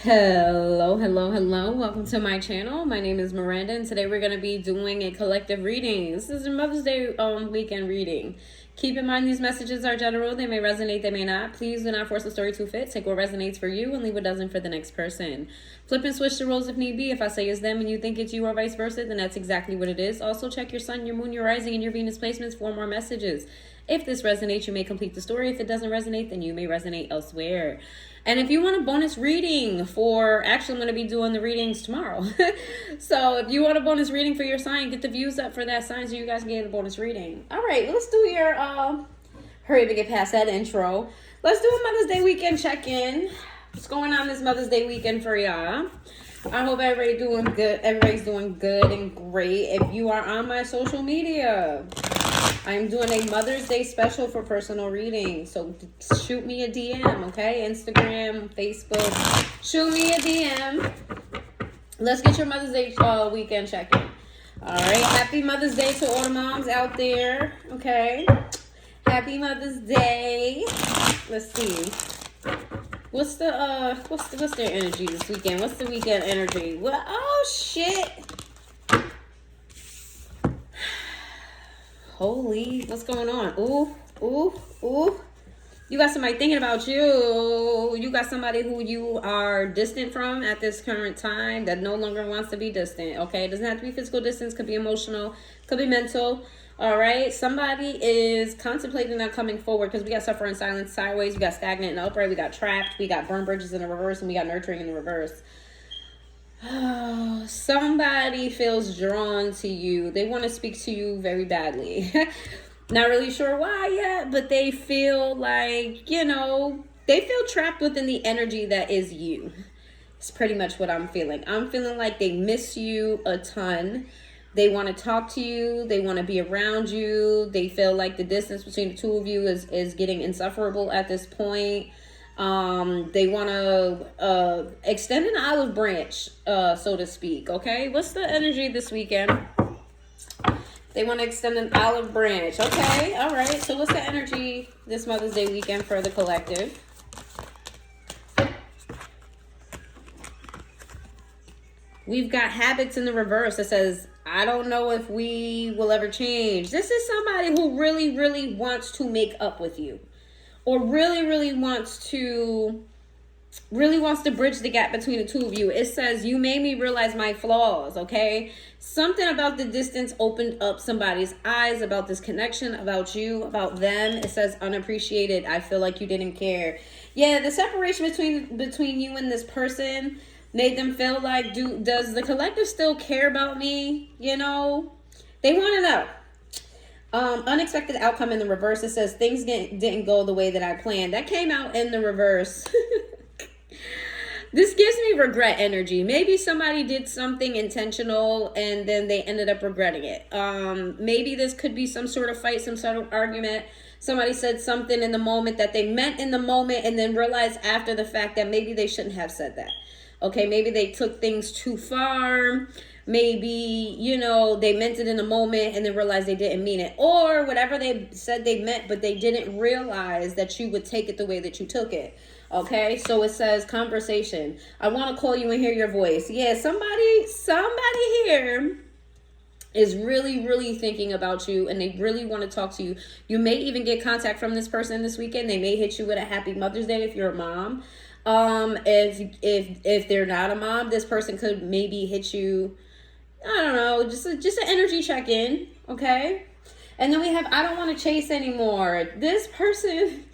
Hello, hello, hello. Welcome to my channel. My name is Miranda, and today we're going to be doing a collective reading. This is a Mother's Day weekend reading. Keep in mind these messages are general. They may resonate, they may not. Please do not force the story to fit. Take what resonates for you and leave what doesn't for the next person. Flip and switch the roles if need be. If I say it's them and you think it's you or vice versa, then that's exactly what it is. Also, check your sun, your moon, your rising, and your Venus placements for more messages. If this resonates, you may complete the story. If it doesn't resonate, then you may resonate elsewhere. And if you want a bonus reading actually, I'm going to be doing the readings tomorrow. So if you want a bonus reading for your sign, get the views up for that sign so you guys can get a bonus reading. All right, let's do your, hurry up and get past that intro. Let's do a Mother's Day weekend check-in. What's going on this Mother's Day weekend for y'all? I hope everybody's doing good. Everybody's doing good and great. If you are on my social media, I'm doing a Mother's Day special for personal reading. So shoot me a DM, okay? Instagram, Facebook. Shoot me a DM. Let's get your Mother's Day weekend check-in. All right. Happy Mother's Day to all the moms out there, okay? Happy Mother's Day. Let's see. What's their energy this weekend? What's the weekend energy? Well, oh shit. Holy, what's going on? Ooh. You got somebody thinking about you. You got somebody who you are distant from at this current time that no longer wants to be distant, okay? It doesn't have to be physical distance. Could be emotional. Could be mental. All right? Somebody is contemplating on coming forward because we got suffer in silence sideways. We got stagnant and upright. We got trapped. We got burn bridges in the reverse. And we got nurturing in the reverse. Oh, somebody feels drawn to you. They want to speak to you very badly. Not really sure why yet, but they feel like, they feel trapped within the energy that is you. It's pretty much what I'm feeling. I'm feeling like they miss you a ton. They want to talk to you. They want to be around you. They feel like the distance between the two of you is getting insufferable at this point. They want to extend an olive branch, so to speak, okay? What's the energy this weekend? They want to extend an olive branch. Okay, all right. So what's the energy this Mother's Day weekend for the collective? We've got habits in the reverse. It says, I don't know if we will ever change. This is somebody who really, really wants to make up with you. Or really, really wants to bridge the gap between the two of you. It says, you made me realize my flaws, okay? Something about the distance opened up somebody's eyes about this connection, about you, about them. It says, unappreciated. I feel like you didn't care. Yeah, the separation between you and this person made them feel like, does the collective still care about me? They want to know. Unexpected outcome in the reverse. It says, things didn't go the way that I planned. That came out in the reverse. This gives me regret energy. Maybe somebody did something intentional and then they ended up regretting it. Maybe this could be some sort of fight, some sort of argument. Somebody said something in the moment that they meant in the moment and then realized after the fact that maybe they shouldn't have said that. Okay, maybe they took things too far. Maybe, they meant it in the moment and then realized they didn't mean it. Or whatever they said they meant, but they didn't realize that you would take it the way that you took it. Okay, so it says conversation. I want to call you and hear your voice. Yeah, somebody here is really, really thinking about you and they really want to talk to you. You may even get contact from this person this weekend. They may hit you with a happy Mother's Day if you're a mom. If they're not a mom, this person could maybe hit you, I don't know, just an energy check-in, okay? And then we have, I don't want to chase anymore. This person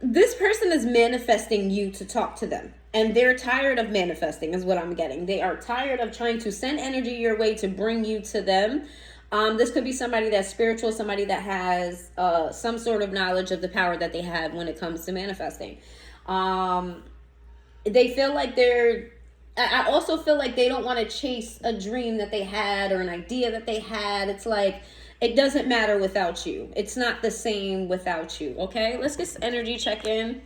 is manifesting you to talk to them. And they're tired of manifesting is what I'm getting. They are tired of trying to send energy your way to bring you to them. This could be somebody that's spiritual, somebody that has some sort of knowledge of the power that they have when it comes to manifesting. They feel like I also feel like they don't want to chase a dream that they had or an idea that they had. It's like, it doesn't matter without you. It's not the same without you, okay? Let's get energy check in.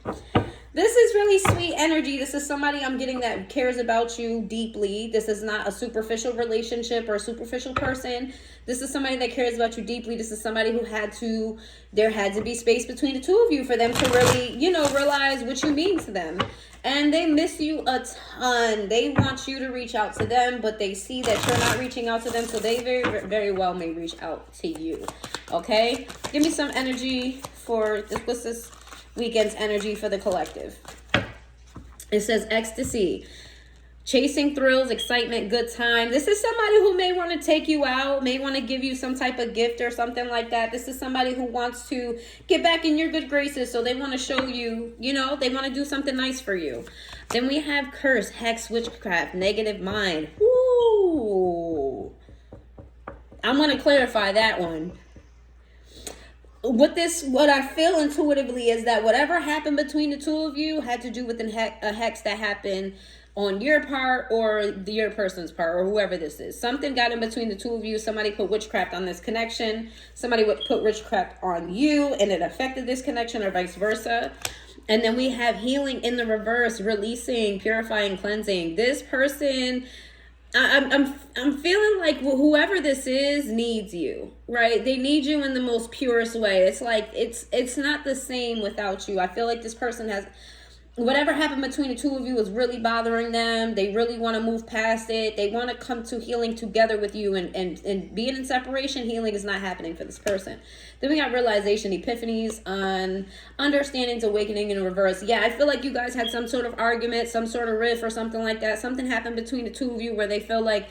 This is really sweet energy. This is somebody I'm getting that cares about you deeply. This is not a superficial relationship or a superficial person. This is somebody that cares about you deeply. This is somebody who there had to be space between the two of you for them to really, realize what you mean to them. And they miss you a ton. They want you to reach out to them, but they see that you're not reaching out to them, so they very, very well may reach out to you. Okay? Give me some energy for this. What's this weekend's energy for the collective? It says ecstasy. Chasing thrills, excitement, good time. This is somebody who may want to take you out, may want to give you some type of gift or something like that. This is somebody who wants to get back in your good graces. So they want to show you, they want to do something nice for you. Then we have curse, hex, witchcraft, negative mind. Ooh. I'm going to clarify that one. What I feel intuitively is that whatever happened between the two of you had to do with a hex that happened on your part or your person's part or whoever this is. Something got in between the two of you. Somebody put witchcraft on this connection. Somebody would put witchcraft on you and it affected this connection, or vice versa. And then we have healing in the reverse, releasing, purifying, cleansing. This person, I'm feeling like whoever this is needs you, right? They need you in the most purest way. It's like it's not the same without you. I feel like this person has, whatever happened between the two of you is really bothering them. They really want to move past it. They want to come to healing together with you, and being in separation, healing is not happening for this person. Then we got realization, epiphanies, on understandings, awakening in reverse. Yeah, I feel like you guys had some sort of argument, some sort of riff or something like that. Something happened between the two of you where they feel like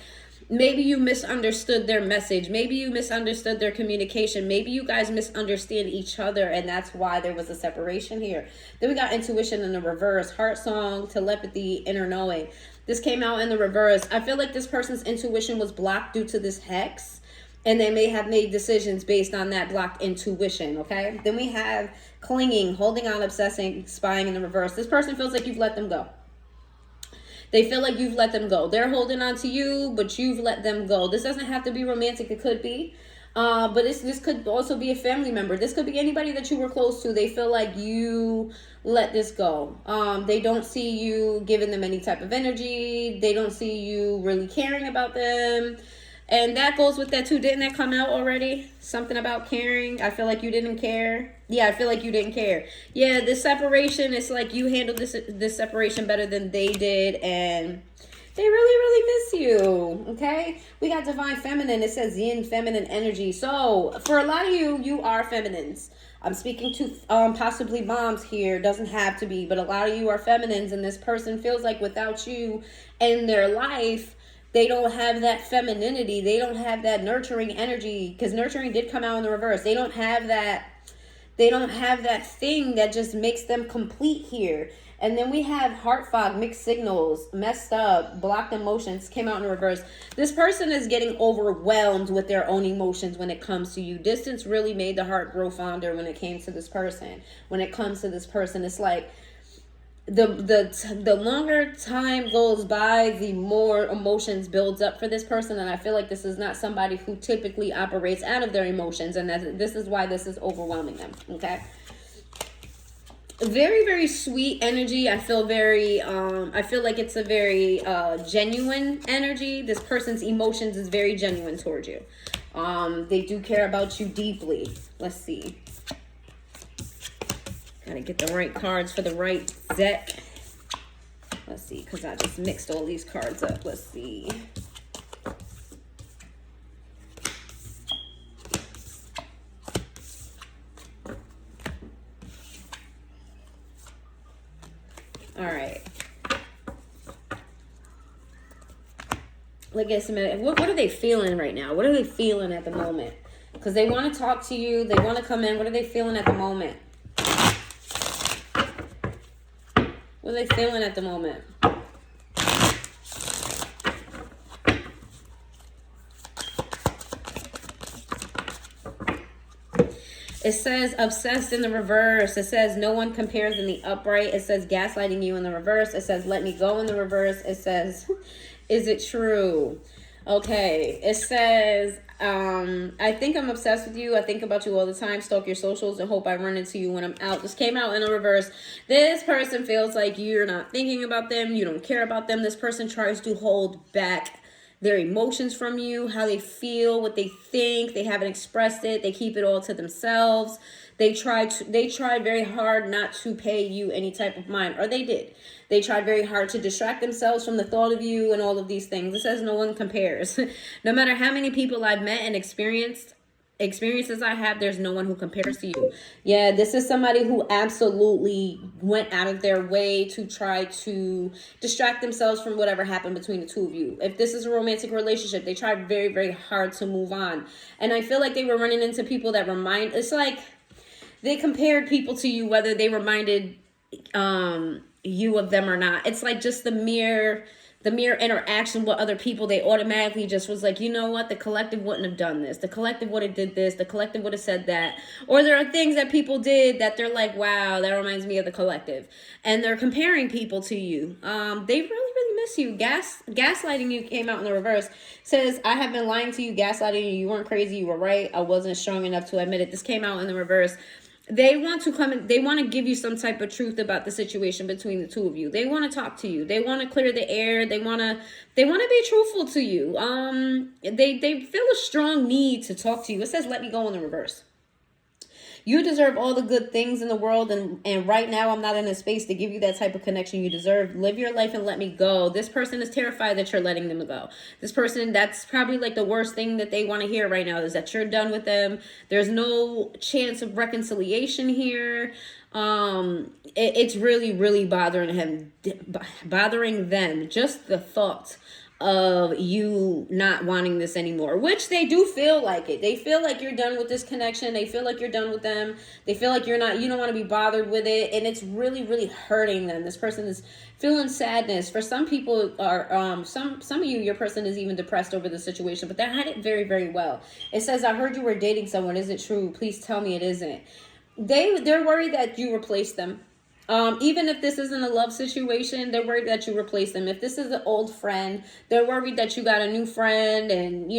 maybe you misunderstood their message. Maybe you misunderstood their communication. Maybe you guys misunderstand each other, and that's why there was a separation here. Then we got intuition in the reverse, heart song, telepathy, inner knowing. This came out in the reverse. I feel like this person's intuition was blocked due to this hex, and they may have made decisions based on that blocked intuition, okay? Then we have clinging, holding on, obsessing, spying in the reverse. This person feels like you've let them go. They feel like you've let them go. They're holding on to you, but you've let them go. This doesn't have to be romantic. It could be. But this could also be a family member. This could be anybody that you were close to. They feel like you let this go. They don't see you giving them any type of energy. They don't see you really caring about them. And that goes with that too. Didn't that come out already? Something about caring. I feel like you didn't care. Yeah, I feel like you didn't care. Yeah, this separation, it's like you handled this separation better than they did, and they really, really miss you. Okay? We got divine feminine. It says yin, feminine energy. So for a lot of you, you are feminines. I'm speaking to possibly moms here. Doesn't have to be, but a lot of you are feminines, and this person feels like without you in their life, they don't have that femininity. They don't have that nurturing energy, because nurturing did come out in the reverse. They don't have that thing that just makes them complete here. And then we have heart fog, mixed signals, messed up, blocked emotions, came out in reverse. This person is getting overwhelmed with their own emotions when it comes to you. Distance really made the heart grow fonder when it came to this person. When it comes to this person, it's like the longer time goes by, the more emotions builds up for this person. And I feel like this is not somebody who typically operates out of their emotions, and this is why this is overwhelming them. Okay, very, very sweet energy. I feel very I feel like it's a very genuine energy. This person's emotions is very genuine towards you. They do care about you deeply. Let's see. Gotta get the right cards for the right deck. Let's see, because I just mixed all these cards up. Let's see. All right. Look at some. What are they feeling right now? What are they feeling at the moment? Because they want to talk to you. They want to come in. What are they feeling at the moment? What are they feeling at the moment? It says obsessed in the reverse. It says no one compares in the upright. It says gaslighting you in the reverse. It says let me go in the reverse. It says, is it true? Okay, it says, I think I'm obsessed with you. I think about you all the time, stalk your socials, and hope I run into you when I'm out. This came out in a reverse. This person feels like you're not thinking about them, you don't care about them. This person tries to hold back their emotions from you, how they feel, what they think. They haven't expressed it. They keep it all to themselves. They tried very hard not to pay you any type of mind, or they did. They tried very hard to distract themselves from the thought of you and all of these things. It says no one compares. No matter how many people I've met and experiences I have, there's no one who compares to you. Yeah, this is somebody who absolutely went out of their way to try to distract themselves from whatever happened between the two of you. If this is a romantic relationship, they tried very, very hard to move on. And I feel like they were running into people that it's like they compared people to you, whether they reminded you of them or not. It's like just the mere interaction with other people, they automatically just was like, you know what, the collective wouldn't have done this, the collective would have did this, the collective would have said that. Or there are things that people did that they're like, wow, that reminds me of the collective, and they're comparing people to you. They really miss you. Gaslighting you came out in the reverse. Says, I have been lying to you, gaslighting you. You weren't crazy, you were right, I wasn't strong enough to admit it. This came out in the reverse. They want to come and they want to give you some type of truth about the situation between the two of you. They want to talk to you. They want to clear the air. They want to be truthful to you. They feel a strong need to talk to you. It says let me go in the reverse. You deserve all the good things in the world, and right now I'm not in a space to give you that type of connection you deserve. Live your life and let me go. This person is terrified that you're letting them go. This person, that's probably like the worst thing that they want to hear right now, is that you're done with them. There's no chance of reconciliation here. It's really bothering them, just the thought of you not wanting this anymore, which they do feel like it. They feel like you're done with this connection. They feel like you're done with them. They feel like you don't want to be bothered with it, and it's really hurting them. This person is feeling sadness. For some people are some of you, your person is even depressed over the situation, but they had it very well. It says, I heard you were dating someone. Is it true? Please tell me it isn't. They're worried that you replaced them. Even if this isn't a love situation, they're worried that you replace them. If this is an old friend, they're worried that you got a new friend and,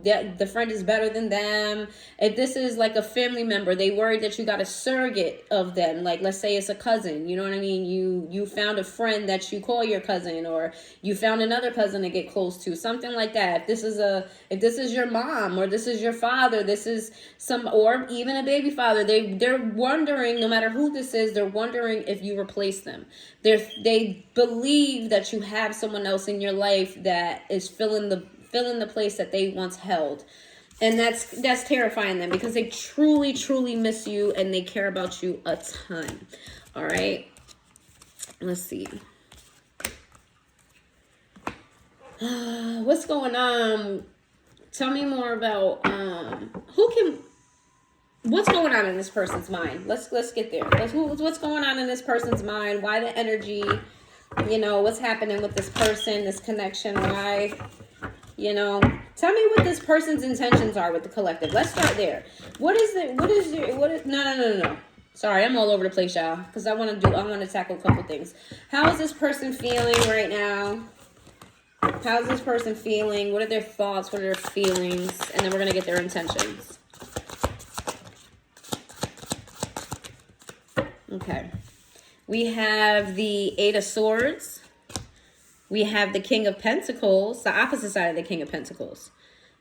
that the friend is better than them. If this is like a family member, they worried that you got a surrogate of them. Like, let's say it's a cousin, you know what I mean? You found a friend that you call your cousin, or you found another cousin to get close to, something like that. If this is your mom, or this is your father, or even a baby father, they're wondering, no matter who this is, they're wondering if you replace them. They believe that you have someone else in your life that is filling the place that they once held. And that's terrifying them, because they truly miss you and they care about you a ton. All right. Let's see. What's going on? Tell me more about what's going on in this person's mind. Let's get there. What's going on in this person's mind? Why the energy? What's happening with this person, this connection? Why? Tell me what this person's intentions are with the collective. Let's start there. No. Sorry, I'm all over the place, y'all, because I want to tackle a couple things. How is this person feeling right now? How's this person feeling? What are their thoughts? What are their feelings? And then we're going to get their intentions. Okay. We have the Eight of Swords. We have the King of Pentacles, the opposite side of the King of Pentacles.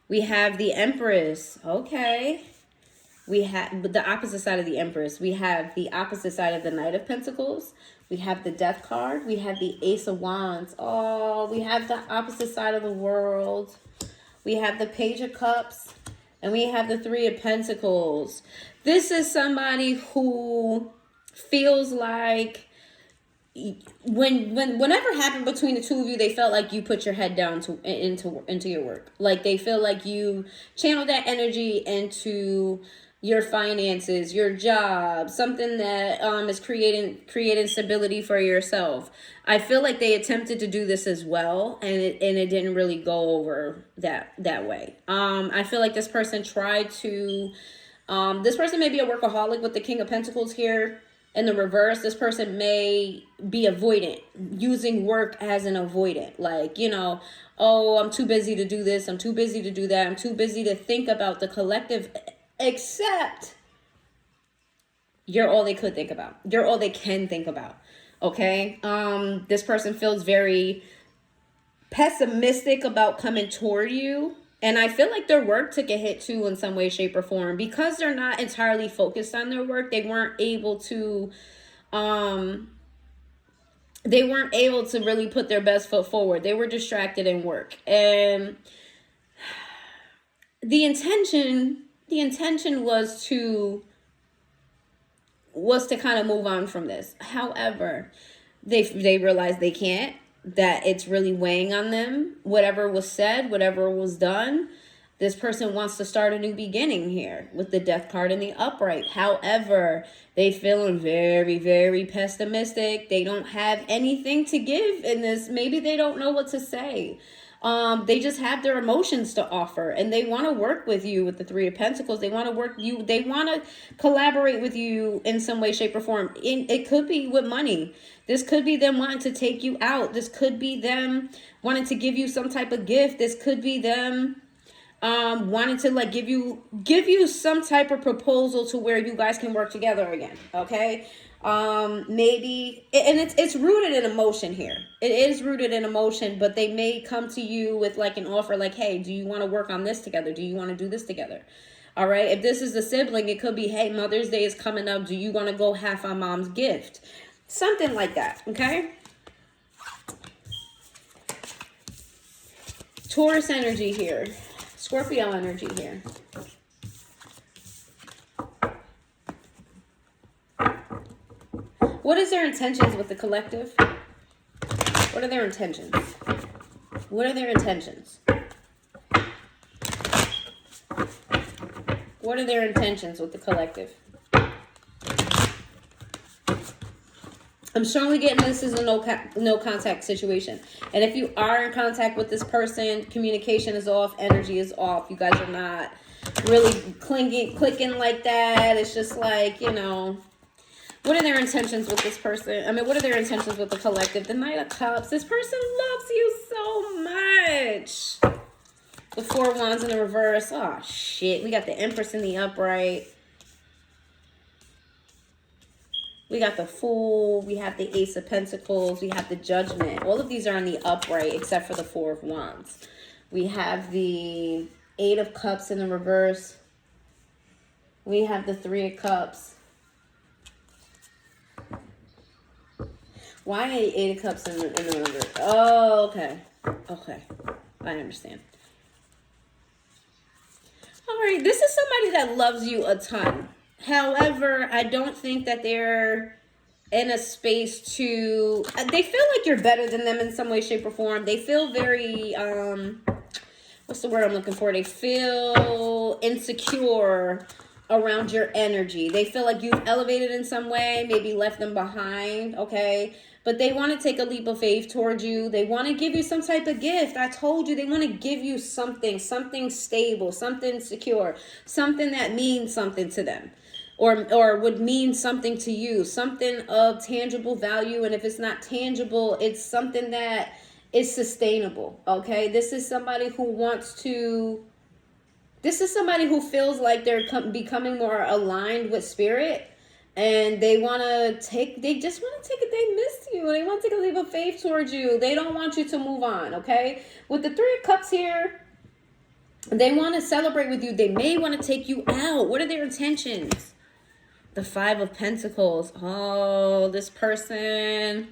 We have the Empress. Okay. We have the opposite side of the Empress. We have the opposite side of the Knight of Pentacles. We have the Death card. We have the Ace of Wands. Oh, we have the opposite side of the World. We have the Page of Cups. And we have the Three of Pentacles. This is somebody who feels like whenever happened between the two of you, they felt like you put your head down into your work. Like, they feel like you channeled that energy into your finances, your job, something that is creating stability for yourself. I feel like they attempted to do this as well, and it didn't really go over that way. I feel like this person tried to this person may be a workaholic with the King of Pentacles here. In the reverse, this person may be avoidant, using work as an avoidant. Like, you know, oh, I'm too busy to do this. I'm too busy to do that. I'm too busy to think about the collective, except you're all they could think about. You're all they can think about. Okay? This person feels very pessimistic about coming toward you. And I feel like their work took a hit too in some way, shape, or form. Because they're not entirely focused on their work, they weren't able to really put their best foot forward. They were distracted in work. And the intention was to kind of move on from this. However, they realized they can't, that it's really weighing on them. Whatever was said, whatever was done, this person wants to start a new beginning here with the Death card in the upright. However, they feeling very, very pessimistic. They don't have anything to give in this. Maybe they don't know what to say. They just have their emotions to offer, and they want to work with you with the Three of Pentacles. They want to work you. They want to collaborate with you in some way, shape, or form. It could be with money. This could be them wanting to take you out. This could be them wanting to give you some type of gift. This could be them wanting to like give you some type of proposal to where you guys can work together again. Okay. Maybe, and it's rooted in emotion here. It is rooted in emotion, but they may come to you with like an offer like, hey, do you want to work on this together? Do you want to do this together? All right. If this is a sibling, it could be, hey, Mother's Day is coming up. Do you want to go half on mom's gift? Something like that. Okay. Taurus energy here. Scorpio energy here. What is their intentions with the collective? What are their intentions? What are their intentions? What are their intentions with the collective? I'm strongly getting this is a no contact situation. And if you are in contact with this person, communication is off, energy is off. You guys are not really clicking like that. It's just like, you know, what are their intentions with this person? I mean, what are their intentions with the collective? The Knight of Cups. This person loves you so much. The Four of Wands in the reverse. Oh, shit. We got the Empress in the upright. We got the Fool. We have the Ace of Pentacles. We have the Judgment. All of these are in the upright except for the Four of Wands. We have the Eight of Cups in the reverse. We have the Three of Cups. Why Eight of Cups in the reverse? Oh, okay. Okay. I understand. All right. This is somebody that loves you a ton. However, I don't think that they're in a space to... They feel like you're better than them in some way, shape, or form. They feel very... what's the word I'm looking for? They feel insecure around your energy. They feel like you've elevated in some way, maybe left them behind, okay? But they want to take a leap of faith towards you. They want to give you some type of gift. I told you, they want to give you something stable, something secure, something that means something to them. Or would mean something to you, something of tangible value. And if it's not tangible, it's something that is sustainable, okay? This is somebody who feels like they're becoming more aligned with spirit. And they just want to take it. They miss you. They want to take a leap of faith towards you. They don't want you to move on, okay? With the Three of Cups here, they want to celebrate with you. They may want to take you out. What are their intentions? The Five of Pentacles. Oh, this person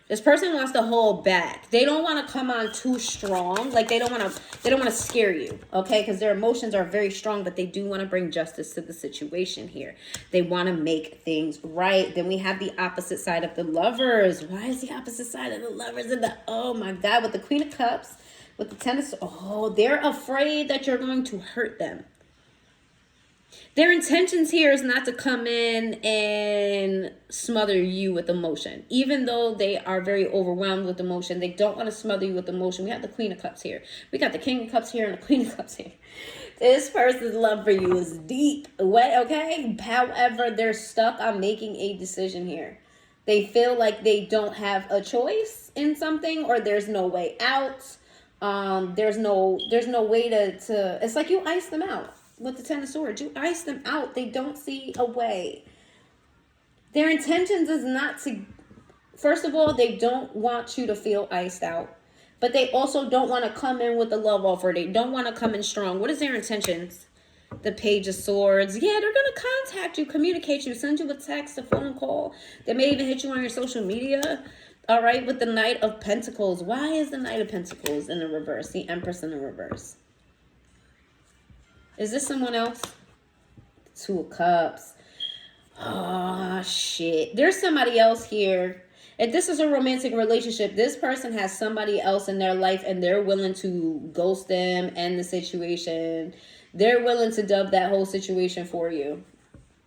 wants to hold back. They don't want to come on too strong. Like they don't want to scare you, okay? Because their emotions are very strong, but they do want to bring justice to the situation here. They want to make things right. Then we have the opposite side of the Lovers. Why is the opposite side of the Lovers in the... Oh my God, with the Queen of Cups, with the Ten of... Oh, they're afraid that you're going to hurt them. Their intentions here is not to come in and smother you with emotion. Even though they are very overwhelmed with emotion, they don't want to smother you with emotion. We have the Queen of Cups here. We got the King of Cups here and the Queen of Cups here. This person's love for you is deep. Okay? However, they're stuck on making a decision here. They feel like they don't have a choice in something, or there's no way out. There's no way to it's like you ice them out. With the Ten of Swords, you ice them out. They don't see a way. Their intentions is not to, first of all, they don't want you to feel iced out. But they also don't want to come in with a love offer. They don't want to come in strong. What is their intentions? The Page of Swords. Yeah, they're going to contact you, communicate you, send you a text, a phone call. They may even hit you on your social media. All right, with the Knight of Pentacles. Why is the Knight of Pentacles in the reverse? The Empress in the reverse. Is this someone else? Two of Cups. Oh, shit. There's somebody else here. If this is a romantic relationship, this person has somebody else in their life and they're willing to ghost them, end the situation. They're willing to dub that whole situation for you.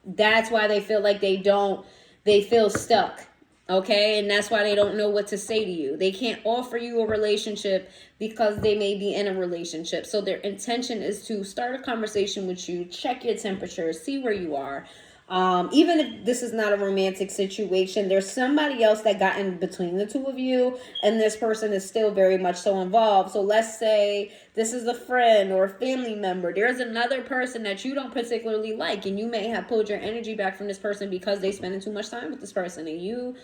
That's why they feel like they feel stuck. Okay, and that's why they don't know what to say to you. They can't offer you a relationship because they may be in a relationship. So their intention is to start a conversation with you, check your temperature, see where you are. Even if this is not a romantic situation, there's somebody else that got in between the two of you, and this person is still very much so involved. So let's say this is a friend or a family member. There's another person that you don't particularly like, and you may have pulled your energy back from this person because they spending too much time with this person, and you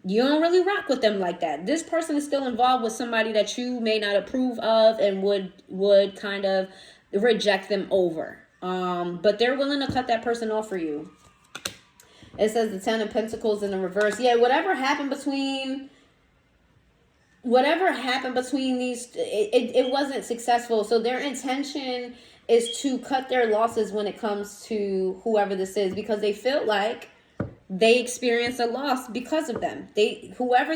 don't really rock with them like that. This person is still involved with somebody that you may not approve of and would kind of reject them over. But they're willing to cut that person off for you. It says the Ten of Pentacles in the reverse. Yeah, whatever happened between these, it wasn't successful. So their intention is to cut their losses when it comes to whoever this is, because they feel like they experienced a loss because of them. Whoever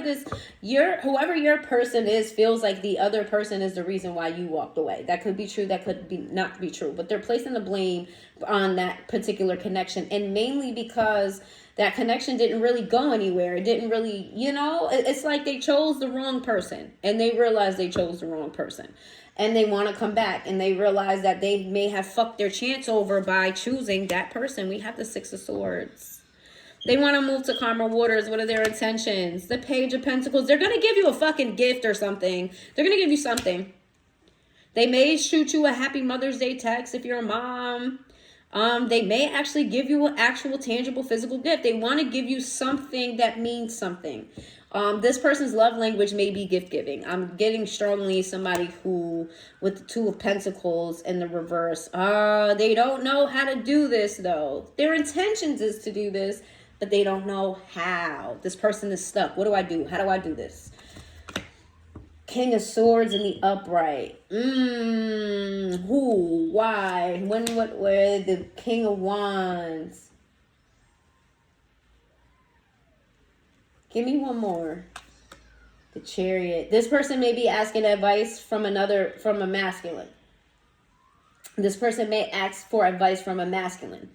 your person is feels like the other person is the reason why you walked away. That could be true, that could be not be true, but they're placing the blame on that particular connection, and mainly because that connection didn't really go anywhere. It didn't really, it's like they chose the wrong person, and they realize they chose the wrong person, and they want to come back, and they realize that they may have fucked their chance over by choosing that person. We have the Six of Swords. They want to move to calmer waters. What are their intentions? The Page of Pentacles. They're going to give you a fucking gift or something. They're going to give you something. They may shoot you a Happy Mother's Day text if you're a mom. They may actually give you an actual tangible physical gift. They want to give you something that means something. This person's love language may be gift giving. I'm getting strongly somebody who, with the Two of Pentacles in the reverse, they don't know how to do this though. Their intentions is to do this, but they don't know how. This person is stuck. What do I do? How do I do this? King of Swords in the upright. Who? Why? When? What? Where? The King of Wands. Give me one more. The Chariot. This person may be asking advice from a masculine. This person may ask for advice from a masculine.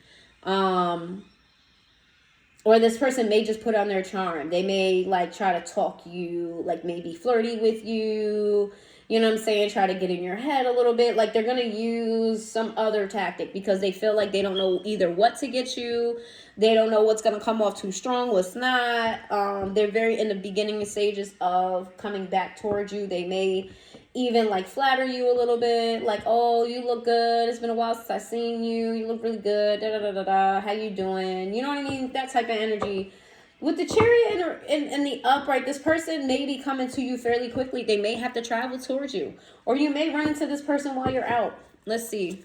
Or this person may just put on their charm. They may try to talk you, maybe flirty with you. You know what I'm saying? Try to get in your head a little bit. They're going to use some other tactic because they feel like they don't know either what to get you. They don't know what's going to come off too strong, what's not. They're very in the beginning stages of coming back towards you. They may even flatter you a little bit. Oh, you look good. It's been a while since I've seen you. You look really good. Da, da, da, da, da. How you doing? You know what I mean? That type of energy. With the Chariot in the upright, this person may be coming to you fairly quickly. They may have to travel towards you. Or you may run into this person while you're out. Let's see.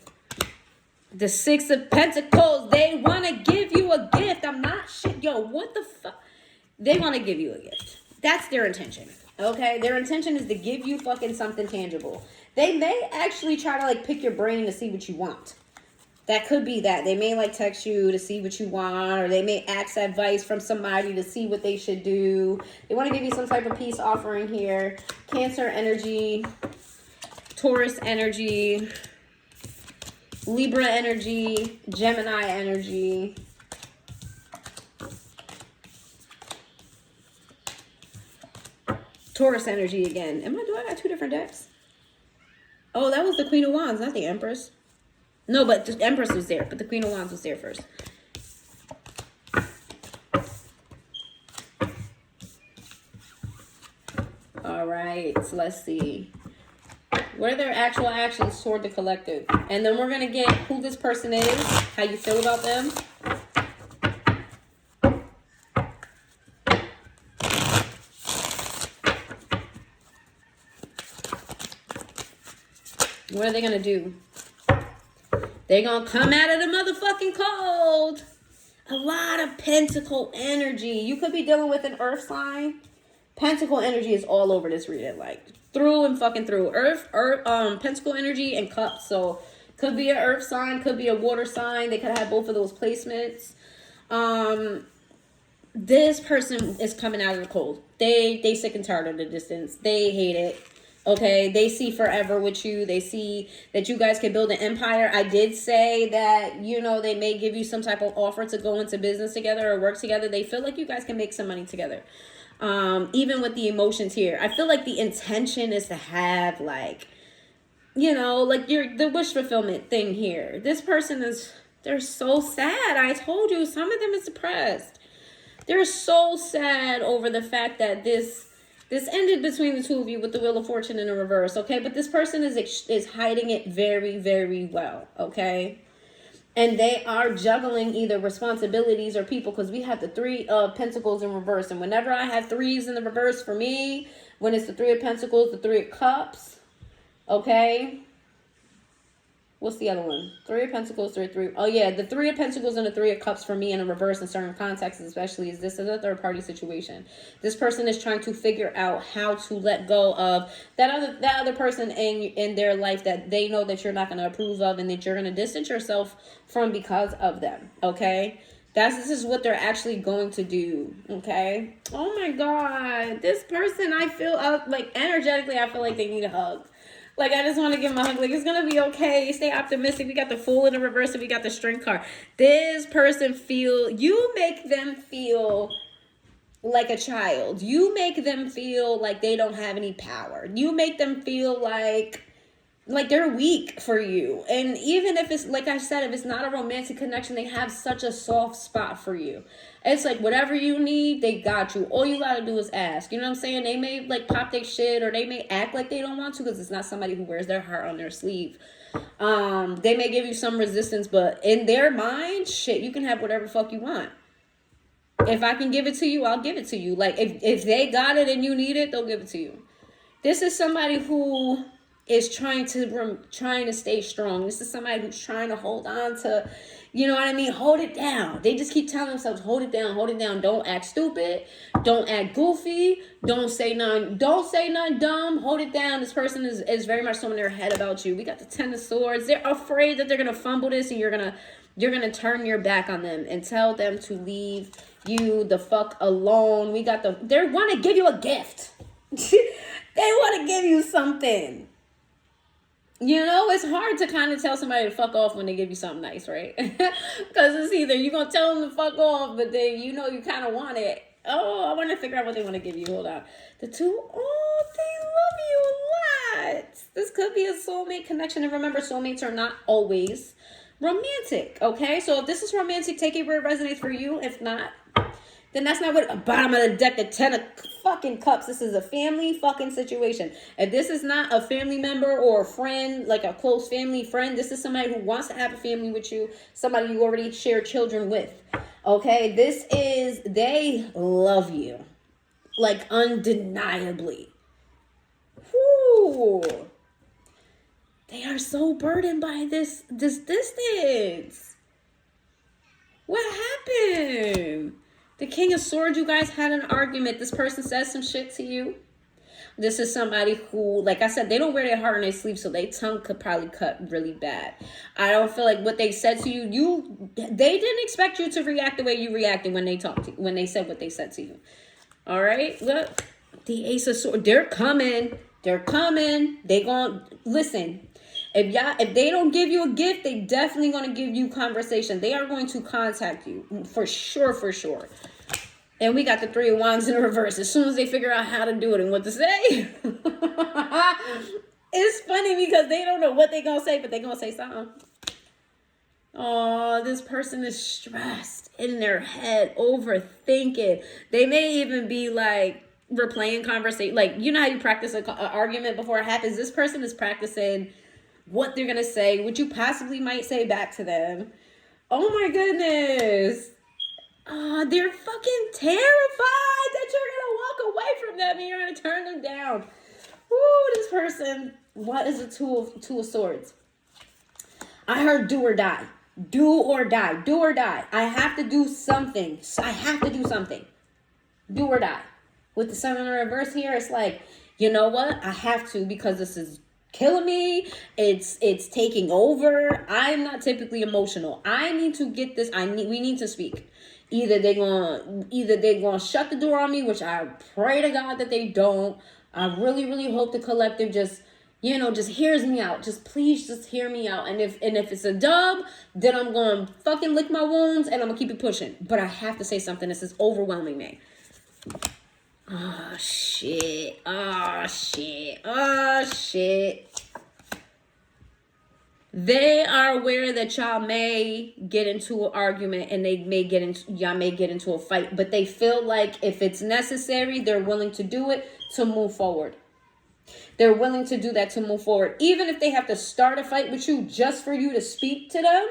The Six of Pentacles. They want to give you a gift. I'm not shit. Yo, what the fuck? They want to give you a gift. That's their intention. Okay? Their intention is to give you fucking something tangible. They may actually try to pick your brain to see what you want. That could be that. They may text you to see what you want, or they may ask advice from somebody to see what they should do. They want to give you some type of peace offering here. Cancer energy, Taurus energy, Libra energy, Gemini energy. Taurus energy again. Do I got two different decks? Oh, that was the Queen of Wands, not the Empress. No, but the Empress was there, but the Queen of Wands was there first. All right, so let's see. What are their actual actions toward the collective? And then we're going to get who this person is, how you feel about them. What are they going to do? They're going to come out of the motherfucking cold. A lot of pentacle energy. You could be dealing with an earth sign. Pentacle energy is all over this reading, like through and fucking through. Earth, pentacle energy and cups. So could be an earth sign, could be a water sign. They could have both of those placements. This person is coming out of the cold. They sick and tired of the distance. They hate it. Okay, they see forever with you. They see that you guys can build an empire. I did say that, you know, they may give you some type of offer to go into business together or work together. They feel like you guys can make some money together. Even with the emotions here, I feel like the intention is to have, like, you know, like the wish fulfillment thing here. This person they're so sad. I told you, some of them is depressed. They're so sad over the fact that this ended between the two of you with the Wheel of Fortune in the reverse, okay? But this person is hiding it very, very well, okay? And they are juggling either responsibilities or people, because we have the Three of Pentacles in reverse. And whenever I have threes in the reverse, for me, when it's the Three of Pentacles, the Three of Cups, okay? What's the other one? Three of Pentacles, three. Oh, yeah, the Three of Pentacles and the Three of Cups for me in a reverse in certain contexts, especially, is this is a third-party situation. This person is trying to figure out how to let go of that other person in their life that they know that you're not going to approve of and that you're going to distance yourself from because of them, okay? This is what they're actually going to do, okay? Oh, my God. This person, I feel, like, energetically, I feel like they need a hug. Like, I just want to give him a hug. Like, it's going to be okay. Stay optimistic. We got the Fool in the reverse and we got the Strength card. This person you make them feel like a child. You make them feel like they don't have any power. You make them feel like they're weak for you. And even if it's, like I said, if it's not a romantic connection, they have such a soft spot for you. It's like whatever you need, they got you. All you gotta do is ask. You know what I'm saying? They may like pop their shit, or they may act like they don't want to, because it's not somebody who wears their heart on their sleeve. They may give you some resistance, but in their mind, shit, you can have whatever fuck you want. If I can give it to you, I'll give it to you. Like, if they got it and you need it, they'll give it to you. This is somebody who is trying to stay strong. This is somebody who's trying to hold on to, you know what I mean? Hold it down. They just keep telling themselves, hold it down, hold it down. Don't act stupid. Don't act goofy. Don't say nothing dumb. Hold it down. This person is very much so in their head about you. We got the Ten of Swords. They're afraid that they're going to fumble this and you're going to turn your back on them and tell them to leave you the fuck alone. They want to give you a gift. They want to give you something. You know, it's hard to kind of tell somebody to fuck off when they give you something nice, right? Because it's either you're going to tell them to fuck off, but then you know you kind of want it. Oh, I want to figure out what they want to give you. Hold on. The two, they love you a lot. This could be a soulmate connection. And remember, soulmates are not always romantic, okay? So if this is romantic, take it where it resonates for you. If not, then that's not what bottom of the deck, the Ten of fucking Cups. This is a family fucking situation. If this is not a family member or a friend, like a close family friend, this is somebody who wants to have a family with you, somebody you already share children with. Okay, they love you, like, undeniably. Whoo. They are so burdened by this distance. What happened? The King of Swords, you guys had an argument. This person says some shit to you. This is somebody who, like I said, they don't wear their heart on their sleeve, so their tongue could probably cut really bad. I don't feel like what they said to you, they didn't expect you to react the way you reacted when they when they said what they said to you. All right, look, the Ace of Swords, they're coming. They gonna listen. If they don't give you a gift, they definitely going to give you conversation. They are going to contact you for sure, for sure. And we got the Three of Wands in reverse. As soon as they figure out how to do it and what to say, it's funny because they don't know what they're going to say, but they're going to say something. Oh, this person is stressed in their head, overthinking. They may even be like replaying conversation. Like, you know how you practice an argument before it happens? This person is practicing what they're going to say, what you possibly might say back to them. Oh my goodness. Oh, they're fucking terrified that you're going to walk away from them and you're going to turn them down. Ooh, this person. What is a Two of Swords? I heard do or die. Do or die. Do or die. I have to do something. I have to do something. Do or die. With the Sun in the reverse here, it's like, you know what? I have to because this is killing me. It's taking over. I'm not typically emotional. I need to get this. We need to speak. Either they're gonna shut the door on me, which I pray to God that they don't. I really, really hope the collective just hears me out. Please hear me out. And if it's a dub, then I'm going to fucking lick my wounds and I'm going to keep it pushing. But I have to say something. This is overwhelming me. Oh, shit. Oh, shit. Oh, shit. They are aware that y'all may get into an argument and y'all may get into a fight. But they feel like if it's necessary, they're willing to do it to move forward. They're willing to do that to move forward. Even if they have to start a fight with you just for you to speak to them,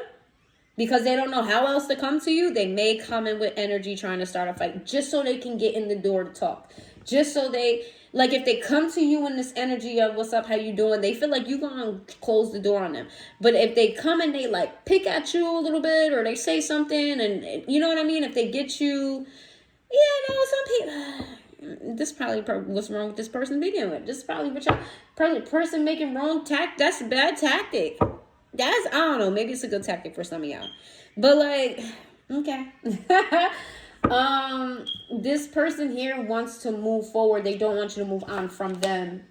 because they don't know how else to come to you, they may come in with energy trying to start a fight just so they can get in the door to talk. Just so if they come to you in this energy of what's up, how you doing, they feel like you're going to close the door on them. But if they come and they like pick at you a little bit or they say something and you know what I mean? If they get you, some people... This probably what's wrong with this person begin with. This is probably probably the person making wrong tact. That's a bad tactic. I don't know. Maybe it's a good tactic for some of y'all. But like, okay. This person here wants to move forward. They don't want you to move on from them.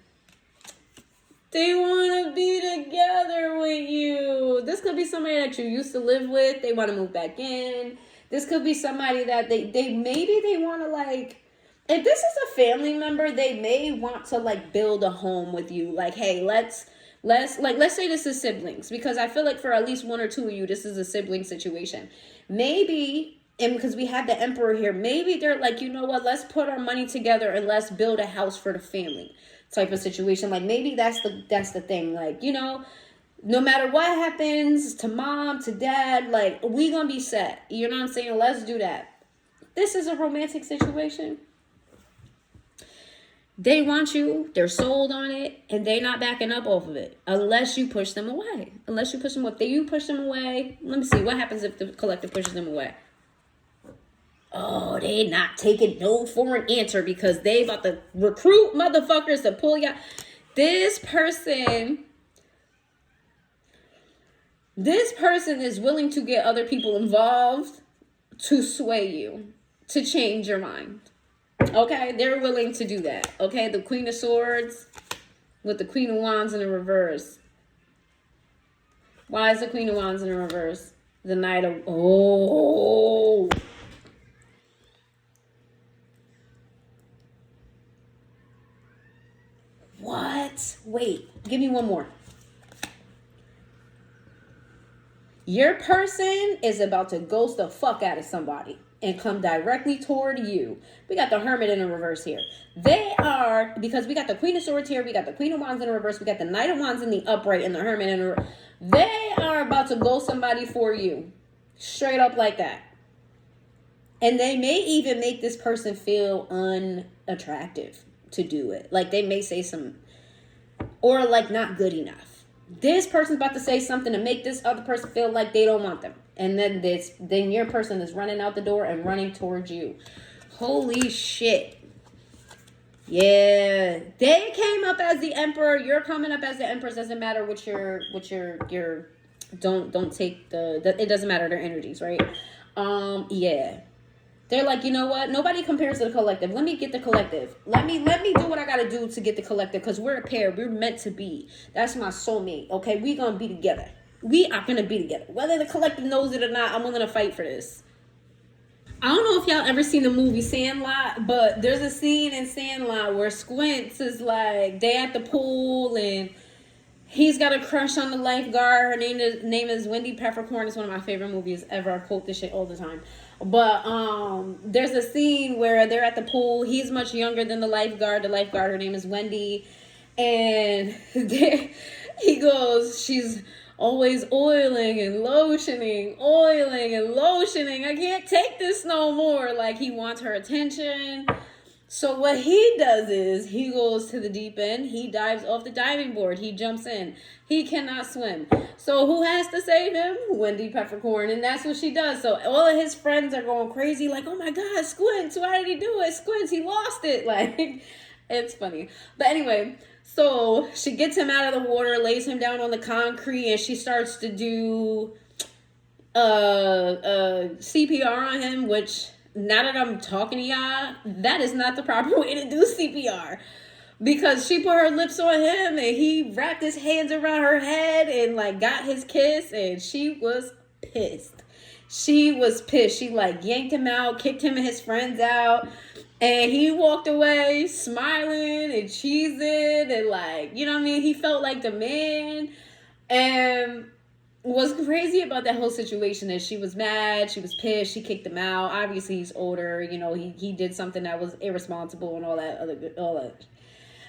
They want to be together with you. This could be somebody that you used to live with. They want to move back in. This could be somebody that they want to like. If this is a family member, they may want to like build a home with you. Like, hey, let's say this is siblings, because I feel like for at least one or two of you, this is a sibling situation. Maybe, and because we have the Emperor here, maybe they're like, you know what, let's put our money together and let's build a house for the family type of situation. Like maybe that's the thing. Like, no matter what happens to mom, to dad, like we gonna be set. You know what I'm saying? Let's do that. This is a romantic situation. They want you, they're sold on it, and they're not backing up off of it unless you push them away. Unless you push them away. You push them away. Let me see. What happens if the collective pushes them away? Oh, they not taking no for an answer because they about to recruit motherfuckers to pull you. This person is willing to get other people involved to sway you, to change your mind. Okay, they're willing to do that. Okay, the Queen of Swords with the Queen of Wands in the reverse. Why is the Queen of Wands in the reverse? The Knight of... Oh! What? Wait, give me one more. Your person is about to ghost the fuck out of somebody and come directly toward you. We got the Hermit in the reverse here. They are, because we got the Queen of Swords here, we got the Queen of Wands in the reverse, we got the Knight of Wands in the upright, and the Hermit in the reverse. They are about to ghost somebody for you. Straight up like that. And they may even make this person feel unattractive to do it. Like they may say some, or like not good enough. This person's about to say something to make this other person feel like they don't want them. And then your person is running out the door and running towards you. Holy shit. Yeah. They came up as the Emperor. You're coming up as the Empress. Doesn't matter what your don't take it doesn't matter their energies, right? Yeah. They're like, you know what? Nobody compares to the collective. Let me get the collective. Let me do what I gotta do to get the collective, because we're a pair. We're meant to be. That's my soulmate. Okay, we gonna be together. We are gonna be together. Whether the collective knows it or not, I'm willing to fight for this. I don't know if y'all ever seen the movie Sandlot, but there's a scene in Sandlot where Squints is like, they at the pool and he's got a crush on the lifeguard. Her name is Wendy Peppercorn. It's one of my favorite movies ever. I quote this shit all the time. But there's a scene where they're at the pool. He's much younger than the lifeguard. The lifeguard, her name is Wendy. And he goes, she's always oiling and lotioning. I can't take this no more. Like, he wants her attention. So what he does is he goes to the deep end. He dives off the diving board. He jumps in. He cannot swim. So who has to save him? Wendy Peppercorn. And that's what she does. So all of his friends are going crazy. Like, oh my God, Squints. Why did he do it? Squints, he lost it. Like, it's funny. But anyway, so she gets him out of the water, lays him down on the concrete, and she starts to do CPR on him, which, now that I'm talking to y'all, that is not the proper way to do CPR. Because she put her lips on him and he wrapped his hands around her head and like got his kiss, and she was pissed. She like yanked him out, kicked him and his friends out, and he walked away smiling and cheesing and like, you know what I mean? He felt like the man. And what's crazy about that whole situation is she was mad, she was pissed, she kicked him out. Obviously he's older, you know, he did something that was irresponsible and all that.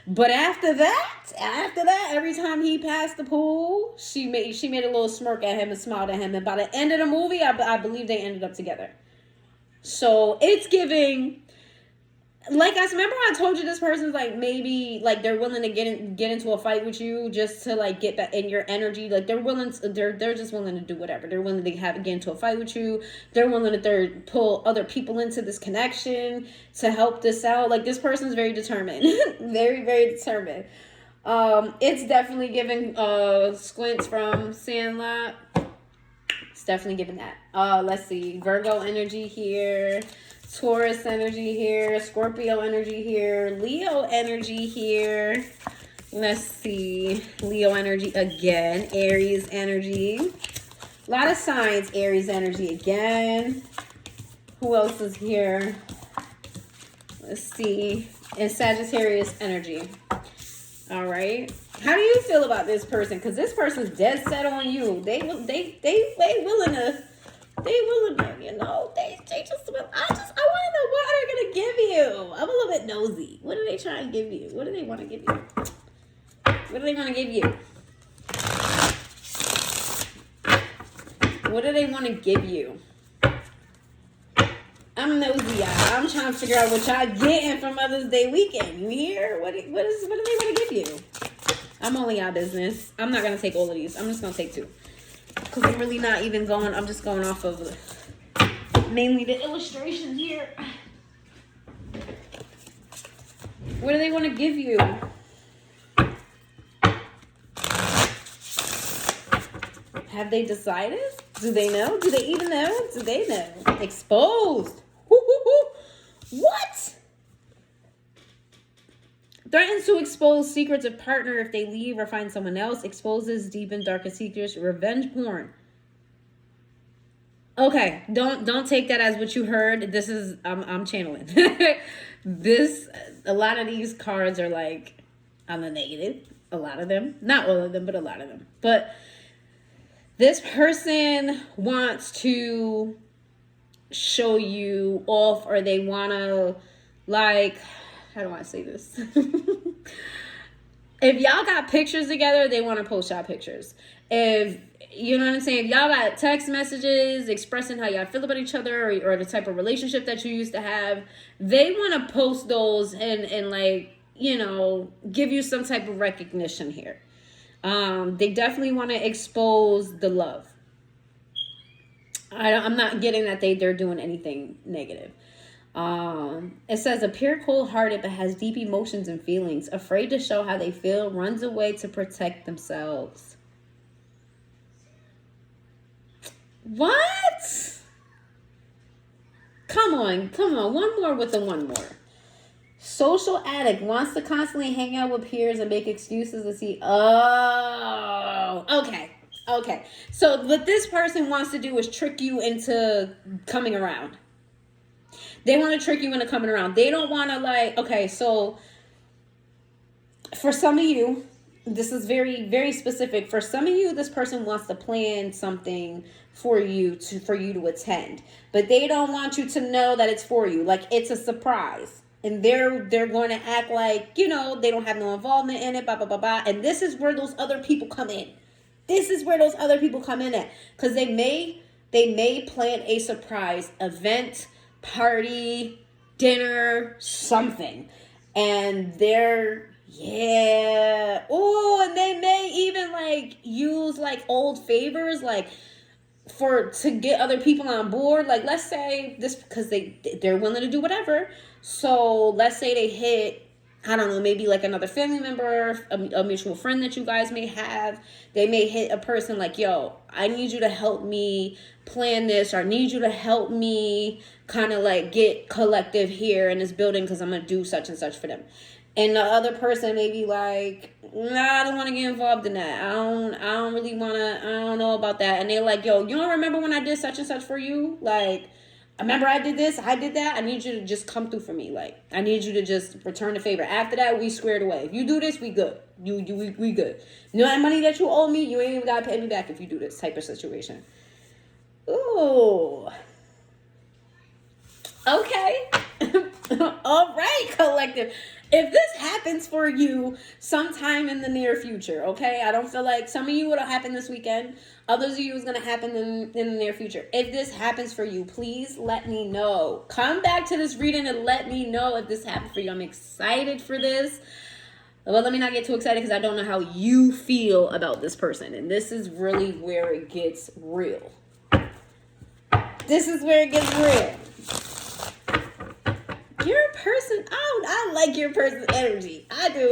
But after that, every time he passed the pool, she made a little smirk at him and smiled at him. And by the end of the movie, I believe they ended up together. So it's giving, like, I remember I told you this person's like, maybe like they're willing to get into a fight with you just to like get back in your energy. Like they're just willing to do whatever. They're willing to get into a fight with you. They're willing to pull other people into this connection to help this out. Like, this person's very determined. Very, very determined. It's definitely giving Squints from Sandlot. It's definitely giving that. Let's see. Virgo energy here. Taurus energy here, Scorpio energy here, Leo energy here. Let's see, Leo energy again, Aries energy. A lot of signs, Aries energy again. Who else is here? Let's see, and Sagittarius energy. All right. How do you feel about this person? Because this person's dead set on you. They willing to. They willing to, you know, they just, I want to know what they're going to give you. I'm a little bit nosy. What are they trying to give you? What do they want to give you? What do they want to give you? What do they want to give you? I'm nosy, y'all. I'm trying to figure out what y'all getting for Mother's Day weekend. You hear? What do they want to give you? I'm only out business. I'm not going to take all of these. I'm just going to take 2. Because I'm really not even going, I'm just going off of mainly the illustrations here. What do they want to give you? Have they decided? Do they know? Do they even know? Do they know? Exposed. What? Threatens to expose secrets of partner if they leave or find someone else. Exposes deep and darkest secrets. Revenge porn. Okay, don't take that as what you heard. This is I'm channeling. A lot of these cards are like on the negative. A lot of them, not all of them, but a lot of them. But this person wants to show you off, or they want to, like, how do I say this? If y'all got pictures together, they want to post y'all pictures. If, you know what I'm saying? If y'all got text messages expressing how y'all feel about each other, or the type of relationship that you used to have, they want to post those and like, you know, give you some type of recognition here. They definitely want to expose the love. I'm not getting that they're doing anything negative. It says, appear cold-hearted but has deep emotions and feelings, afraid to show how they feel, runs away to protect themselves. What? Come on. One more with the one more. Social addict wants to constantly hang out with peers and make excuses to see. Oh, okay. So what this person wants to do is trick you into coming around. They want to trick you into coming around. They don't want to okay, so for some of you, this is very, very specific. For some of you, this person wants to plan something for you to attend, but they don't want you to know that it's for you. Like, it's a surprise, and they're going to act like, they don't have no involvement in it, blah blah blah blah. And this is where those other people come in. At, because they may plan a surprise event, party, dinner, something, and they're and they may even use old favors to get other people on board. Let's say this, because they're willing to do whatever. So let's say they hit, I don't know, maybe another family member, a mutual friend that you guys may have. They may hit a person yo, I need you to help me plan this, or I need you to help me kind of get collective here in this building because I'm going to do such and such for them. And the other person may be nah, I don't want to get involved in that. I don't really want to, I don't know about that. And they're yo, you don't remember when I did such and such for you? Remember I did this, I did that. I need you to just come through for me. I need you to just return the favor. After that, we squared away. If you do this, we good. We good. That money that you owe me, you ain't even got to pay me back if you do this type of situation. Ooh. Okay. All right, collective. If this happens for you sometime in the near future, okay? I don't feel like some of you it'll happen this weekend. Others of you is going to happen in the near future. If this happens for you, please let me know. Come back to this reading and let me know if this happened for you. I'm excited for this. Well, let me not get too excited because I don't know how you feel about this person. And this is really where it gets real. Your person, I like your person's energy. I do.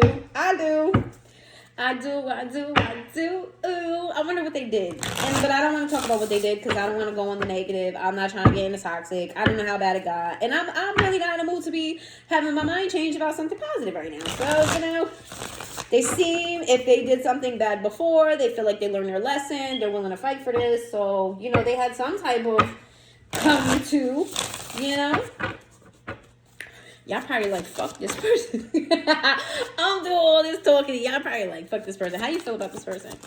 Ooh, I wonder what they did. But I don't want to talk about what they did because I don't want to go on the negative. I'm not trying to get into toxic. I don't know how bad it got. And I'm really not in the mood to be having my mind change about something positive right now. So, they seem, if they did something bad before, they feel like they learned their lesson. They're willing to fight for this. So, they had some type of come to, Y'all probably fuck this person. I'm doing all this talking. Y'all probably fuck this person. How you feel about this person?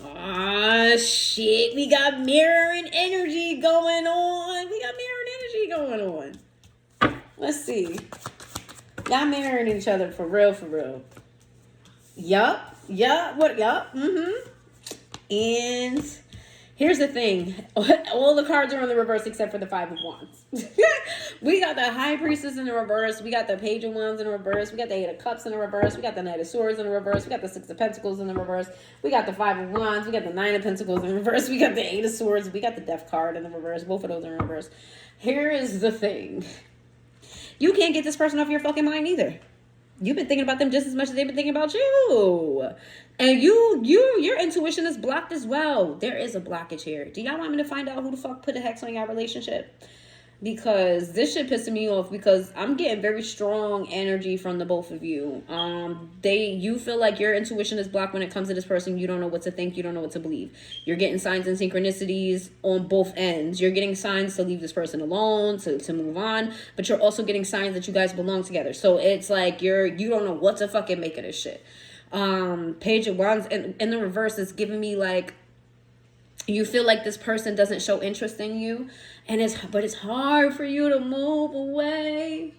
Oh, shit. We got mirroring energy going on. Let's see. Y'all mirroring each other for real. Yup. And here's the thing. All the cards are in the reverse except for the Five of Wands. We got the High Priestess in the reverse. We got the Page of Wands in the reverse. We got the Eight of Cups in the reverse. We got the Knight of Swords in the reverse. We got the Six of Pentacles in the reverse. We got the Five of Wands. We got the Nine of Pentacles in the reverse. We got the Eight of Swords. We got the Death card in the reverse. Both of those are in reverse. Here is the thing. You can't get this person off your fucking mind either. You've been thinking about them just as much as they've been thinking about you. And your intuition is blocked as well. There is a blockage here. Do y'all want me to find out who the fuck put the hex on your relationship? Because this shit pissing me off because I'm getting very strong energy from the both of you. You feel like your intuition is blocked when it comes to this person. You don't know what to think. You don't know what to believe. You're getting signs and synchronicities on both ends. You're getting signs to leave this person alone, to move on, but you're also getting signs that you guys belong together. So it's you don't know what to fucking make of this shit. Page of Wands in the reverse is giving me you feel like this person doesn't show interest in you, but it's hard for you to move away.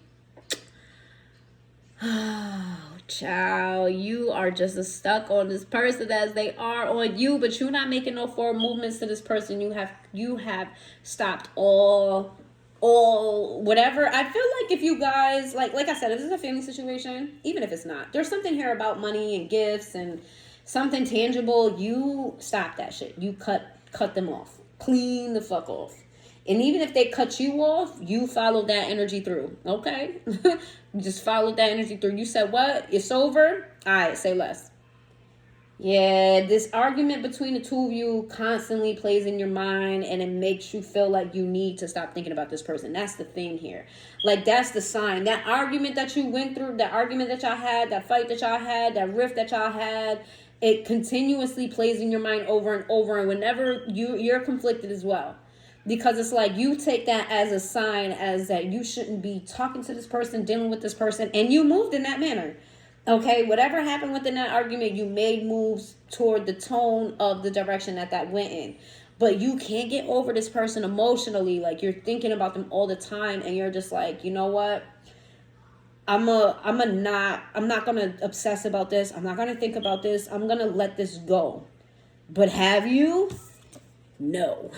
Oh, child, you are just as stuck on this person as they are on you, but you're not making no forward movements to this person. You have stopped all whatever. I feel like if you guys like I said, if this is a family situation, even if it's not, there's something here about money and gifts and something tangible. You stop that shit. You cut them off. Clean the fuck off. And even if they cut you off, you follow that energy through. Okay? You just follow that energy through. You said what? It's over? All right, say less. Yeah, this argument between the two of you constantly plays in your mind, and it makes you feel like you need to stop thinking about this person. That's the thing here. Like, that's the sign. That argument that you went through, that argument that y'all had, that fight that y'all had, that rift that y'all had, it continuously plays in your mind over and over. And whenever you're conflicted as well. Because it's like you take that as a sign, as that you shouldn't be talking to this person, dealing with this person, and you moved in that manner. Okay, whatever happened within that argument, you made moves toward the tone of the direction that went in. But you can't get over this person emotionally. Like, you're thinking about them all the time, and you're just like, you know what? I'm not gonna obsess about this. I'm not gonna think about this. I'm gonna let this go. But have you? No.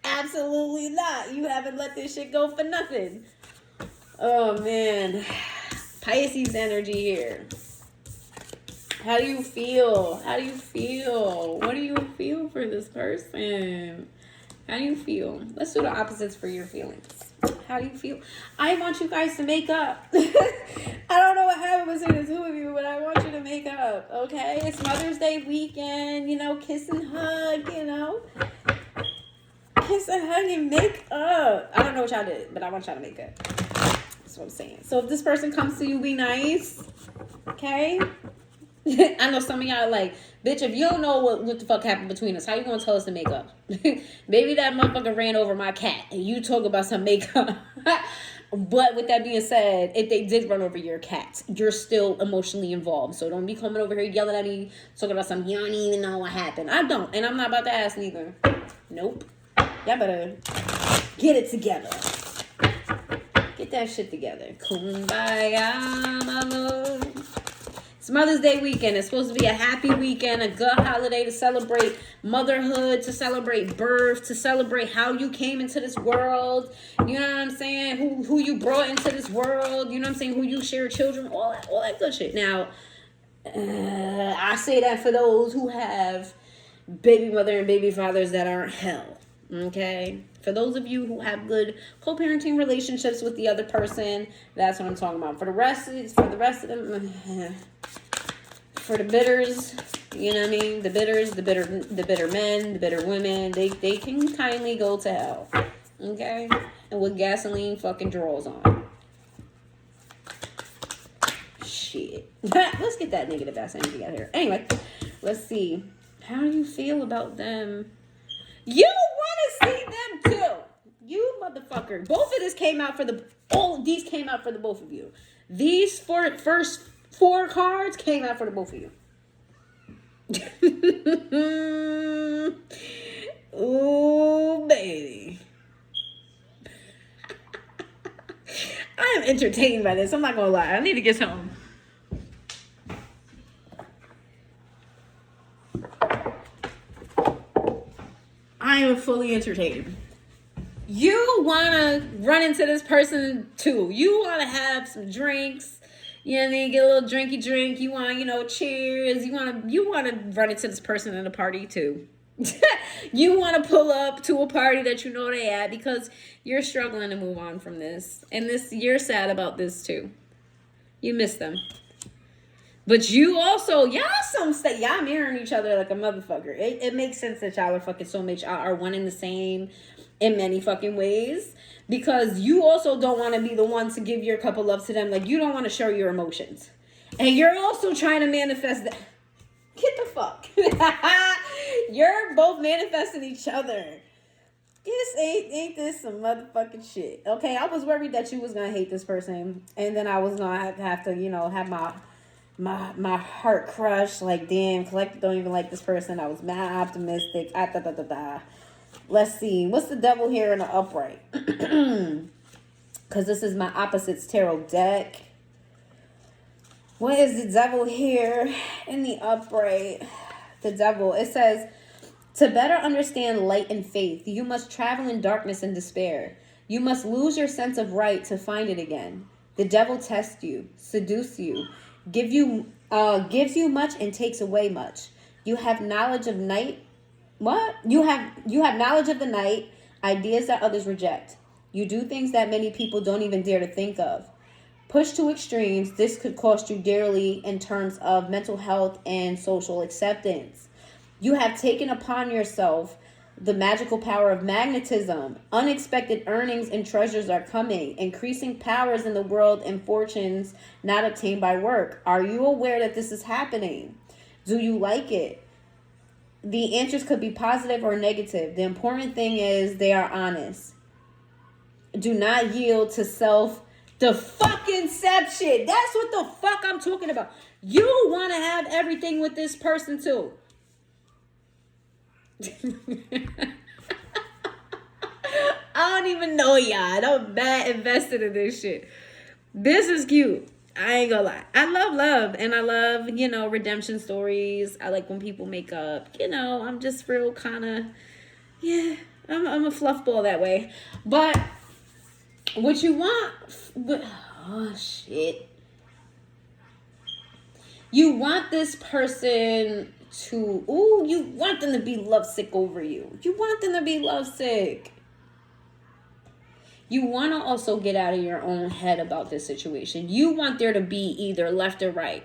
Absolutely not. You haven't let this shit go for nothing. Oh man. Pisces energy here. How do you feel? How do you feel? What do you feel for this person? How do you feel? Let's do the opposites for your feelings. How do you feel? I want you guys to make up. I don't know what happened between the two of you, but I want you to make up, okay? It's Mother's Day weekend, you know, kiss and hug, you know. Kiss and hug and make up. I don't know what y'all did, but I want y'all to make up. That's what I'm saying. So if this person comes to you, be nice, okay? I know some of y'all like, bitch, if you don't know what the fuck happened between us, how you gonna tell us to make up? Maybe that motherfucker ran over my cat and you talk about some makeup. But with that being said, if they did run over your cat, you're still emotionally involved. So don't be coming over here yelling at me, talking about something you don't even know what happened. I don't, and I'm not about to ask neither. Nope. Y'all better get it together. Get that shit together. Kumbaya, my love. It's Mother's Day weekend. It's supposed to be a happy weekend, a good holiday to celebrate motherhood, to celebrate birth, to celebrate how you came into this world. You know what I'm saying? Who you brought into this world. You know what I'm saying? Who you share children. All that good shit. Now, I say that for those who have baby mother and baby fathers that aren't hell. Okay? For those of you who have good co-parenting relationships with the other person, that's what I'm talking about. For the rest of them, for the bitters, you know what I mean? The bitter men, the bitter women, they can kindly go to hell. Okay? And with gasoline fucking drawers on. Shit. Let's get that negative ass energy out here. Anyway, let's see. How do you feel about them? You want to see them too. You motherfucker. Both of this came out for the... All these came out for the both of you. These first 4 cards came out for the both of you. Ooh, baby. I am entertained by this. I'm not going to lie. I need to get some. I am fully entertained. You want to run into this person too. You want to have some drinks. You know what I mean? Get a little drinky drink. You want, cheers. You want to run into this person at a party too. You want to pull up to a party that you know they at because you're struggling to move on from this. And you're sad about this too. You miss them. But you also, y'all mirroring each other like a motherfucker. It makes sense that y'all are fucking soulmates. Y'all are one and the same in many fucking ways. Because you also don't want to be the one to give your cup of love to them. Like, you don't want to show your emotions. And you're also trying to manifest that. Get the fuck. You're both manifesting each other. Ain't this some motherfucking shit? Okay, I was worried that you was going to hate this person. And then I was going to have to, have my heart crushed, like, damn, Collective don't even like this person. I was mad optimistic. Let's see. What's the devil here in the upright? Because this is my opposites tarot deck. What is the devil here in the upright? The devil. It says, to better understand light and faith, you must travel in darkness and despair. You must lose your sense of right to find it again. The devil tests you, seduce you, gives you much and takes away much. You have knowledge of night. What? You have knowledge of the night, ideas that others reject. You do things that many people don't even dare to think of. Pushed to extremes, this could cost you dearly in terms of mental health and social acceptance. You have taken upon yourself the magical power of magnetism. Unexpected earnings and treasures are coming. Increasing powers in the world and fortunes not obtained by work. Are you aware that this is happening? Do you like it? The answers could be positive or negative. The important thing is they are honest. Do not yield to the fucking shit. That's what the fuck I'm talking about. You want to have everything with this person too. I don't even know y'all. I'm bad invested in this shit. This is cute. I ain't gonna lie. I love love, and I love, redemption stories. I like when people make up. I'm just real kind of, I'm a fluff ball that way. But what you want, oh shit. You want this person you want them to be lovesick over you. You want them to be lovesick. You want to also get out of your own head about this situation. You want there to be either left or right.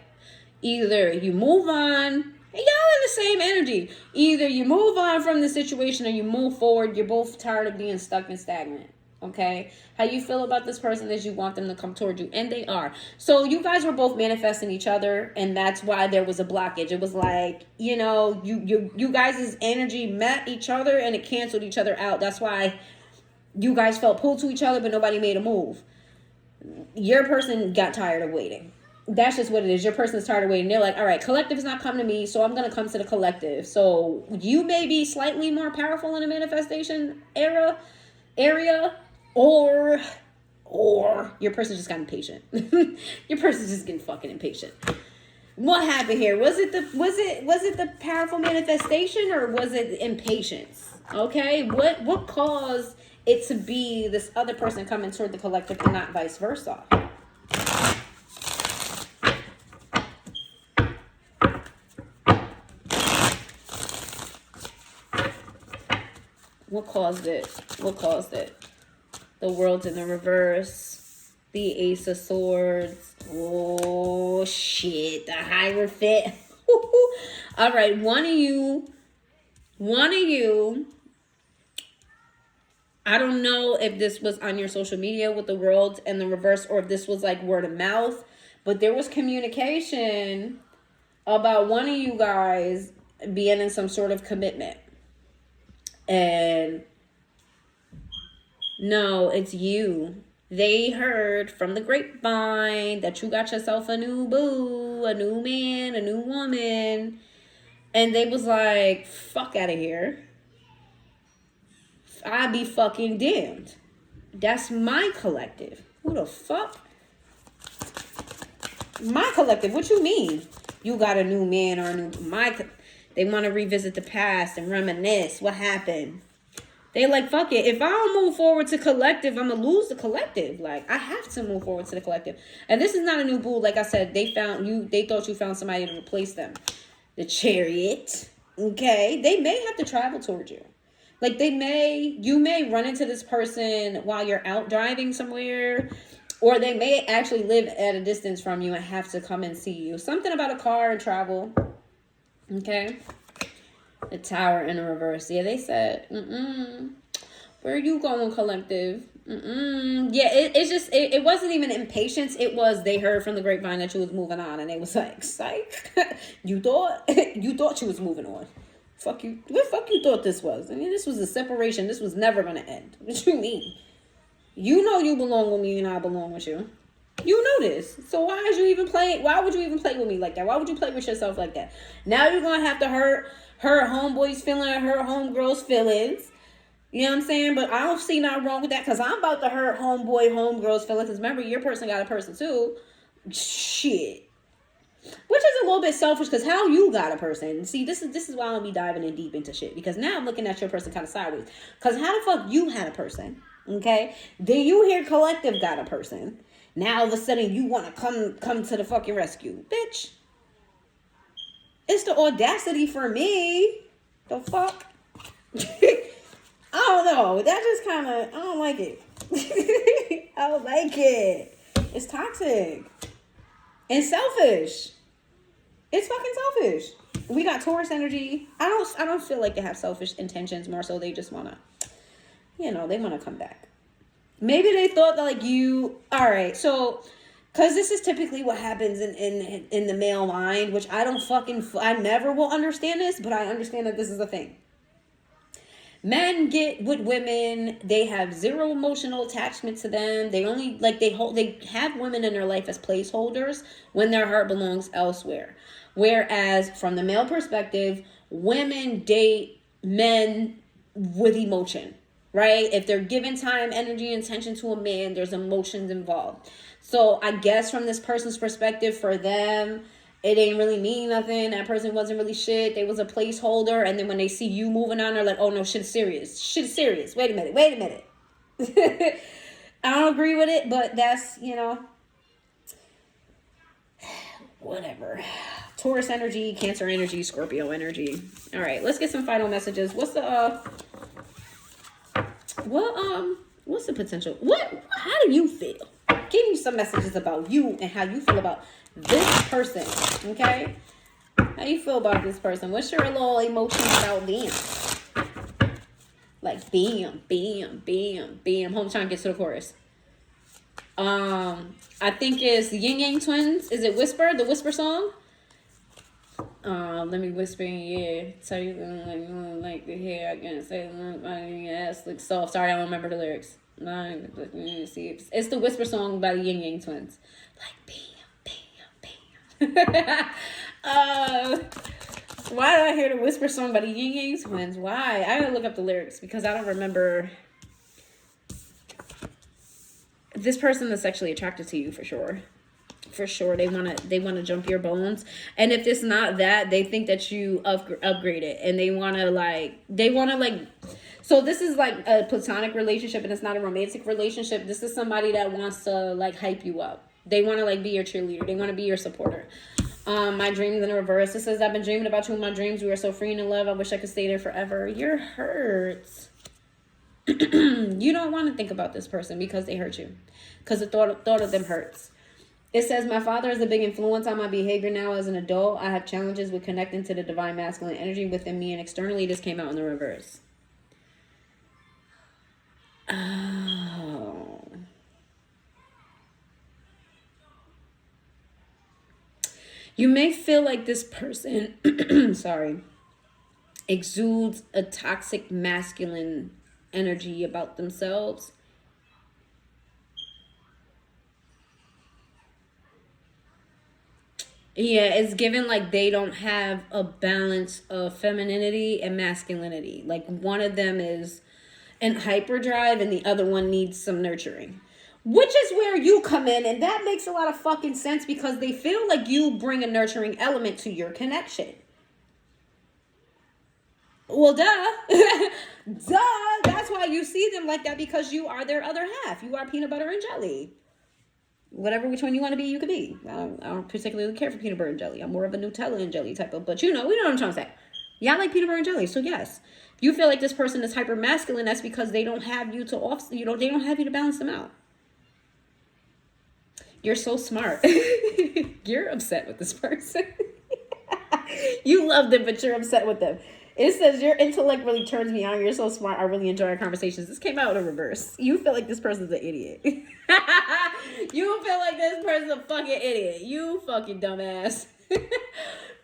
Either you move on, and y'all in the same energy. Either you move on from the situation or you move forward. You're both tired of being stuck and stagnant. Okay? How you feel about this person is you want them to come toward you. And they are. So you guys were both manifesting each other. And that's why there was a blockage. It was like, you guys' energy met each other and it canceled each other out. That's why you guys felt pulled to each other, but nobody made a move. Your person got tired of waiting. That's just what it is. Your person's tired of waiting. They're like, all right, collective is not coming to me, so I'm going to come to the collective. So you may be slightly more powerful in a manifestation area, or your person just got impatient. Your person's just getting fucking impatient. What happened here? Was it the powerful manifestation, or was it impatience? Okay, what caused it to be this other person coming toward the collective and not vice versa? What caused it? The World's in the reverse. The Ace of Swords. Oh, shit. The Hierophant. All right. One of you. I don't know if this was on your social media with the World and the reverse, or if this was like word of mouth, but there was communication about one of you guys being in some sort of commitment. And no, it's you. They heard from the grapevine that you got yourself a new boo, a new man, a new woman. And they was like, fuck out of here. I be fucking damned. That's my collective. Who the fuck? My collective. What you mean? You got a new man or a new... They want to revisit the past and reminisce. What happened? They like, fuck it. If I don't move forward to collective, I'm going to lose the collective. Like, I have to move forward to the collective. And this is not a new boo. Like I said, they thought you found somebody to replace them. The Chariot. Okay? They may have to travel towards you. Like, you may run into this person while you're out driving somewhere, or they may actually live at a distance from you and have to come and see you. Something about a car and travel. Okay? The Tower in the reverse. Yeah, they said, where are you going, collective? Yeah, it wasn't even impatience. It was they heard from the grapevine that you was moving on, and they was like, psych. You thought you was moving on. Fuck you. What the fuck you thought this was? I mean, this was a separation. This was never going to end. What you mean? You know you belong with me and I belong with you. You know this. So why would you even play with me like that? Why would you play with yourself like that? Now you're going to have to hurt her homeboy's feeling or her homegirl's feelings. You know what I'm saying? But I don't see nothing wrong with that, because I'm about to hurt homegirl's feelings. Because remember, your person got a person too. Shit. Which is a little bit selfish, because how you got a person. See, this is why I don't be diving in deep into shit. Because now I'm looking at your person kind of sideways. Because how the fuck you had a person? Okay? Then you hear collective got a person. Now all of a sudden you want to come to the fucking rescue. Bitch. It's the audacity for me. The fuck? I don't know. That just kind of, I don't like it. I don't like it. It's toxic and selfish. It's fucking selfish. We got Taurus energy. I don't feel like they have selfish intentions. More so, they just wanna, they wanna come back. Maybe they thought that like you. All right, so. Because this is typically what happens in the male mind, which I never will understand this, but I understand that this is a thing. Men get with women, they have zero emotional attachment to them. They only, they have women in their life as placeholders when their heart belongs elsewhere. Whereas from the male perspective, women date men with emotion, right? If they're giving time, energy, and attention to a man, there's emotions involved. So I guess from this person's perspective, for them, it ain't really mean nothing. That person wasn't really shit. They was a placeholder. And then when they see you moving on, they're like, oh no, shit's serious. Shit's serious. Wait a minute. I don't agree with it, but that's, whatever. Taurus energy, Cancer energy, Scorpio energy. All right, let's get some final messages. What's the potential? How do you feel? Give me some messages about you and how you feel about this person, okay? How you feel about this person? What's your little emotions about them? Like, bam, bam, bam, bam. Hold on, trying to get to the chorus. I think it's the Yin Yang Twins. Is it Whisper? The Whisper song? Let me whisper in your ear. Tell you like the hair. I can't say my ass looks soft. Sorry, I don't remember the lyrics. See, it's the Whisper song by the Yin Yang Twins. Like bam, bam, bam. Why did I hear the Whisper song by the Yin Yang Twins? Why? I gotta look up the lyrics because I don't remember. This person that's sexually attracted to you for sure. For sure, they wanna jump your bones, and if it's not that, they think that you upgrade it, and they wanna So this is like a platonic relationship, and it's not a romantic relationship. This is somebody that wants to like hype you up. They want to like be your cheerleader. They want to be your supporter. My dreams in the reverse. It says, I've been dreaming about you in my dreams. We are so free and in love. I wish I could stay there forever. You're hurt. You don't want to think about this person because they hurt you. Because the thought of them hurts. It says, my father is a big influence on my behavior now as an adult. I have challenges with connecting to the divine masculine energy within me and externally. This came out in the reverse. Oh. You may feel like this person, exudes a toxic masculine energy about themselves. Yeah, it's given like they don't have a balance of femininity and masculinity. Like one of them is in hyperdrive and the other one needs some nurturing. Which is where you come in, and that makes a lot of fucking sense because they feel like you bring a nurturing element to your connection. Well, duh. Duh. That's why you see them like that, because you are their other half. You are peanut butter and jelly. Whatever, which one you want to be, you could be. I don't particularly care for peanut butter and jelly. I'm more of a Nutella and jelly type of, but we know what I'm trying to say. Yeah, I like peanut butter and jelly. So yes, if you feel like this person is hyper masculine, that's because they don't have you to they don't have you to balance them out. You're so smart. You're upset with this person. You love them, but you're upset with them. It says, your intellect really turns me on. You're so smart. I really enjoy our conversations. This came out in reverse. You feel like this person's an idiot. You feel like this person's a fucking idiot. You fucking dumbass.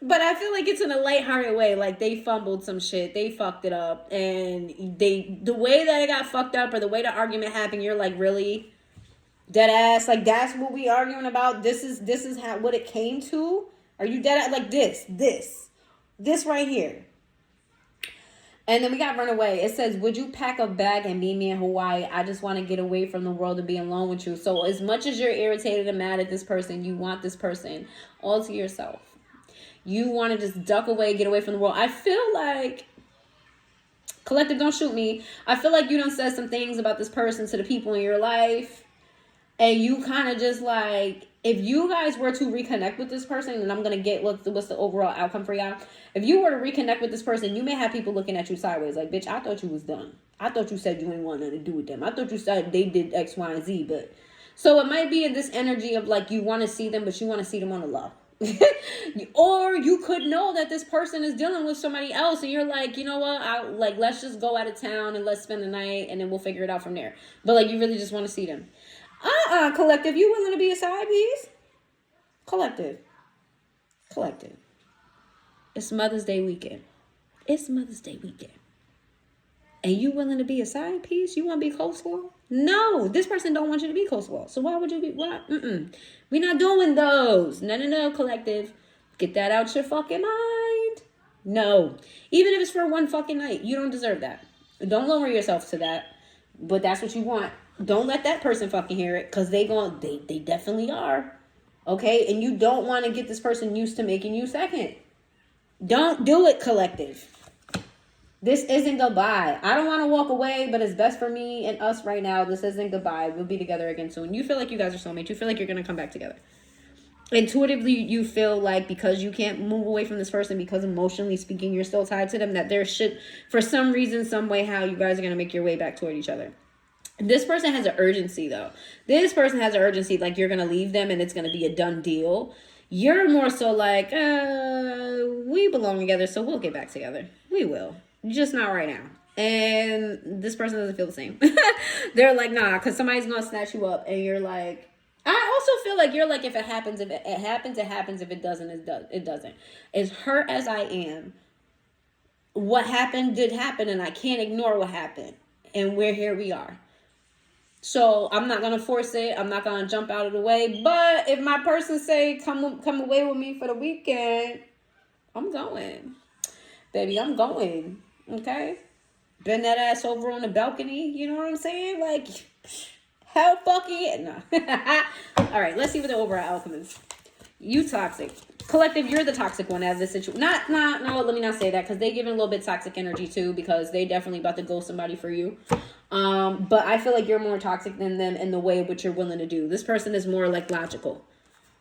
But I feel like it's in a lighthearted way. Like they fumbled some shit. They fucked it up. And the way that it got fucked up or the way the argument happened, you're like, really? Dead ass? Like that's what we arguing about? This is how what it came to? Are you dead ass? Like this right here. And then we got Runaway. It says, would you pack a bag and meet me in Hawaii? I just want to get away from the world and be alone with you. So as much as you're irritated and mad at this person, you want this person all to yourself. You want to just duck away, get away from the world. I feel like, collective, don't shoot me. I feel like you done said some things about this person to the people in your life. And you kind of just like, if you guys were to reconnect with this person, and I'm going to get what's the overall outcome for y'all. If you were to reconnect with this person, you may have people looking at you sideways. Like, bitch, I thought you was done. I thought you said you didn't want nothing to do with them. I thought you said they did X, Y, and Z. But So it might be in this energy of like you want to see them, but you want to see them on the low. Or you could know that this person is dealing with somebody else and you're like, you know what, let's just go out of town and let's spend the night and then we'll figure it out from there. But like you really just want to see them. Collective, you willing to be a side piece? Collective. It's Mother's Day weekend. And you willing to be a side piece? You want to be coleslaw? No, this person don't want you to be coleslaw. So why would you be? What? We not doing those. No, collective. Get that out your fucking mind. No. Even if it's for one fucking night, you don't deserve that. Don't lower yourself to that. But that's what you want. Don't let that person fucking hear it, because they definitely are. Okay? And you don't want to get this person used to making you second. Don't do it, collective. This isn't goodbye. I don't want to walk away, but it's best for me and us right now. This isn't goodbye. We'll be together again soon. You feel like you guys are soulmates. You feel like you're going to come back together. Intuitively, you feel like because you can't move away from this person, because emotionally speaking, you're still tied to them, that there should, for some reason, some way, how you guys are going to make your way back toward each other. This person has an urgency, though. This person has an urgency, like you're going to leave them and it's going to be a done deal. You're more so like, we belong together, so we'll get back together. We will. Just not right now. And this person doesn't feel the same. They're like, nah, because somebody's going to snatch you up. And you're like, I also feel like you're like, if it happens, it happens. If it doesn't, it doesn't. As hurt as I am, what happened did happen, and I can't ignore what happened. And here we are. So I'm not going to force it. I'm not going to jump out of the way. But if my person say, come away with me for the weekend, I'm going. Baby, I'm going. Okay? Bend that ass over on the balcony. You know what I'm saying? Like, hell fucking it. No. All right, let's see what the overall outcome is. You toxic. Collective, you're the toxic one out of this situation. No, let me not say that, because they giving a little bit toxic energy too, because they definitely about to ghost somebody for you. But I feel like you're more toxic than them in the way of what you're willing to do. This person is more like logical.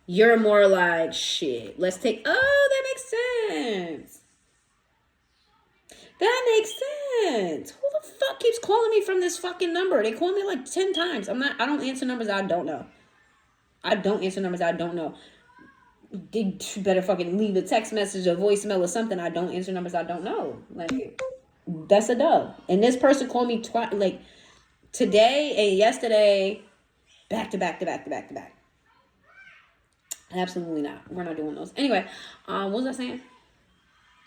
You're more like, shit, let's take, that makes sense. That makes sense. Who the fuck keeps calling me from this fucking number? They call me like 10 times. I don't answer numbers I don't know. They better fucking leave a text message, a voicemail or something. I don't answer numbers I don't know. Like, that's a dub. And this person called me twice, like today and yesterday, back to back. Absolutely not. We're not doing those. Anyway, what was I saying?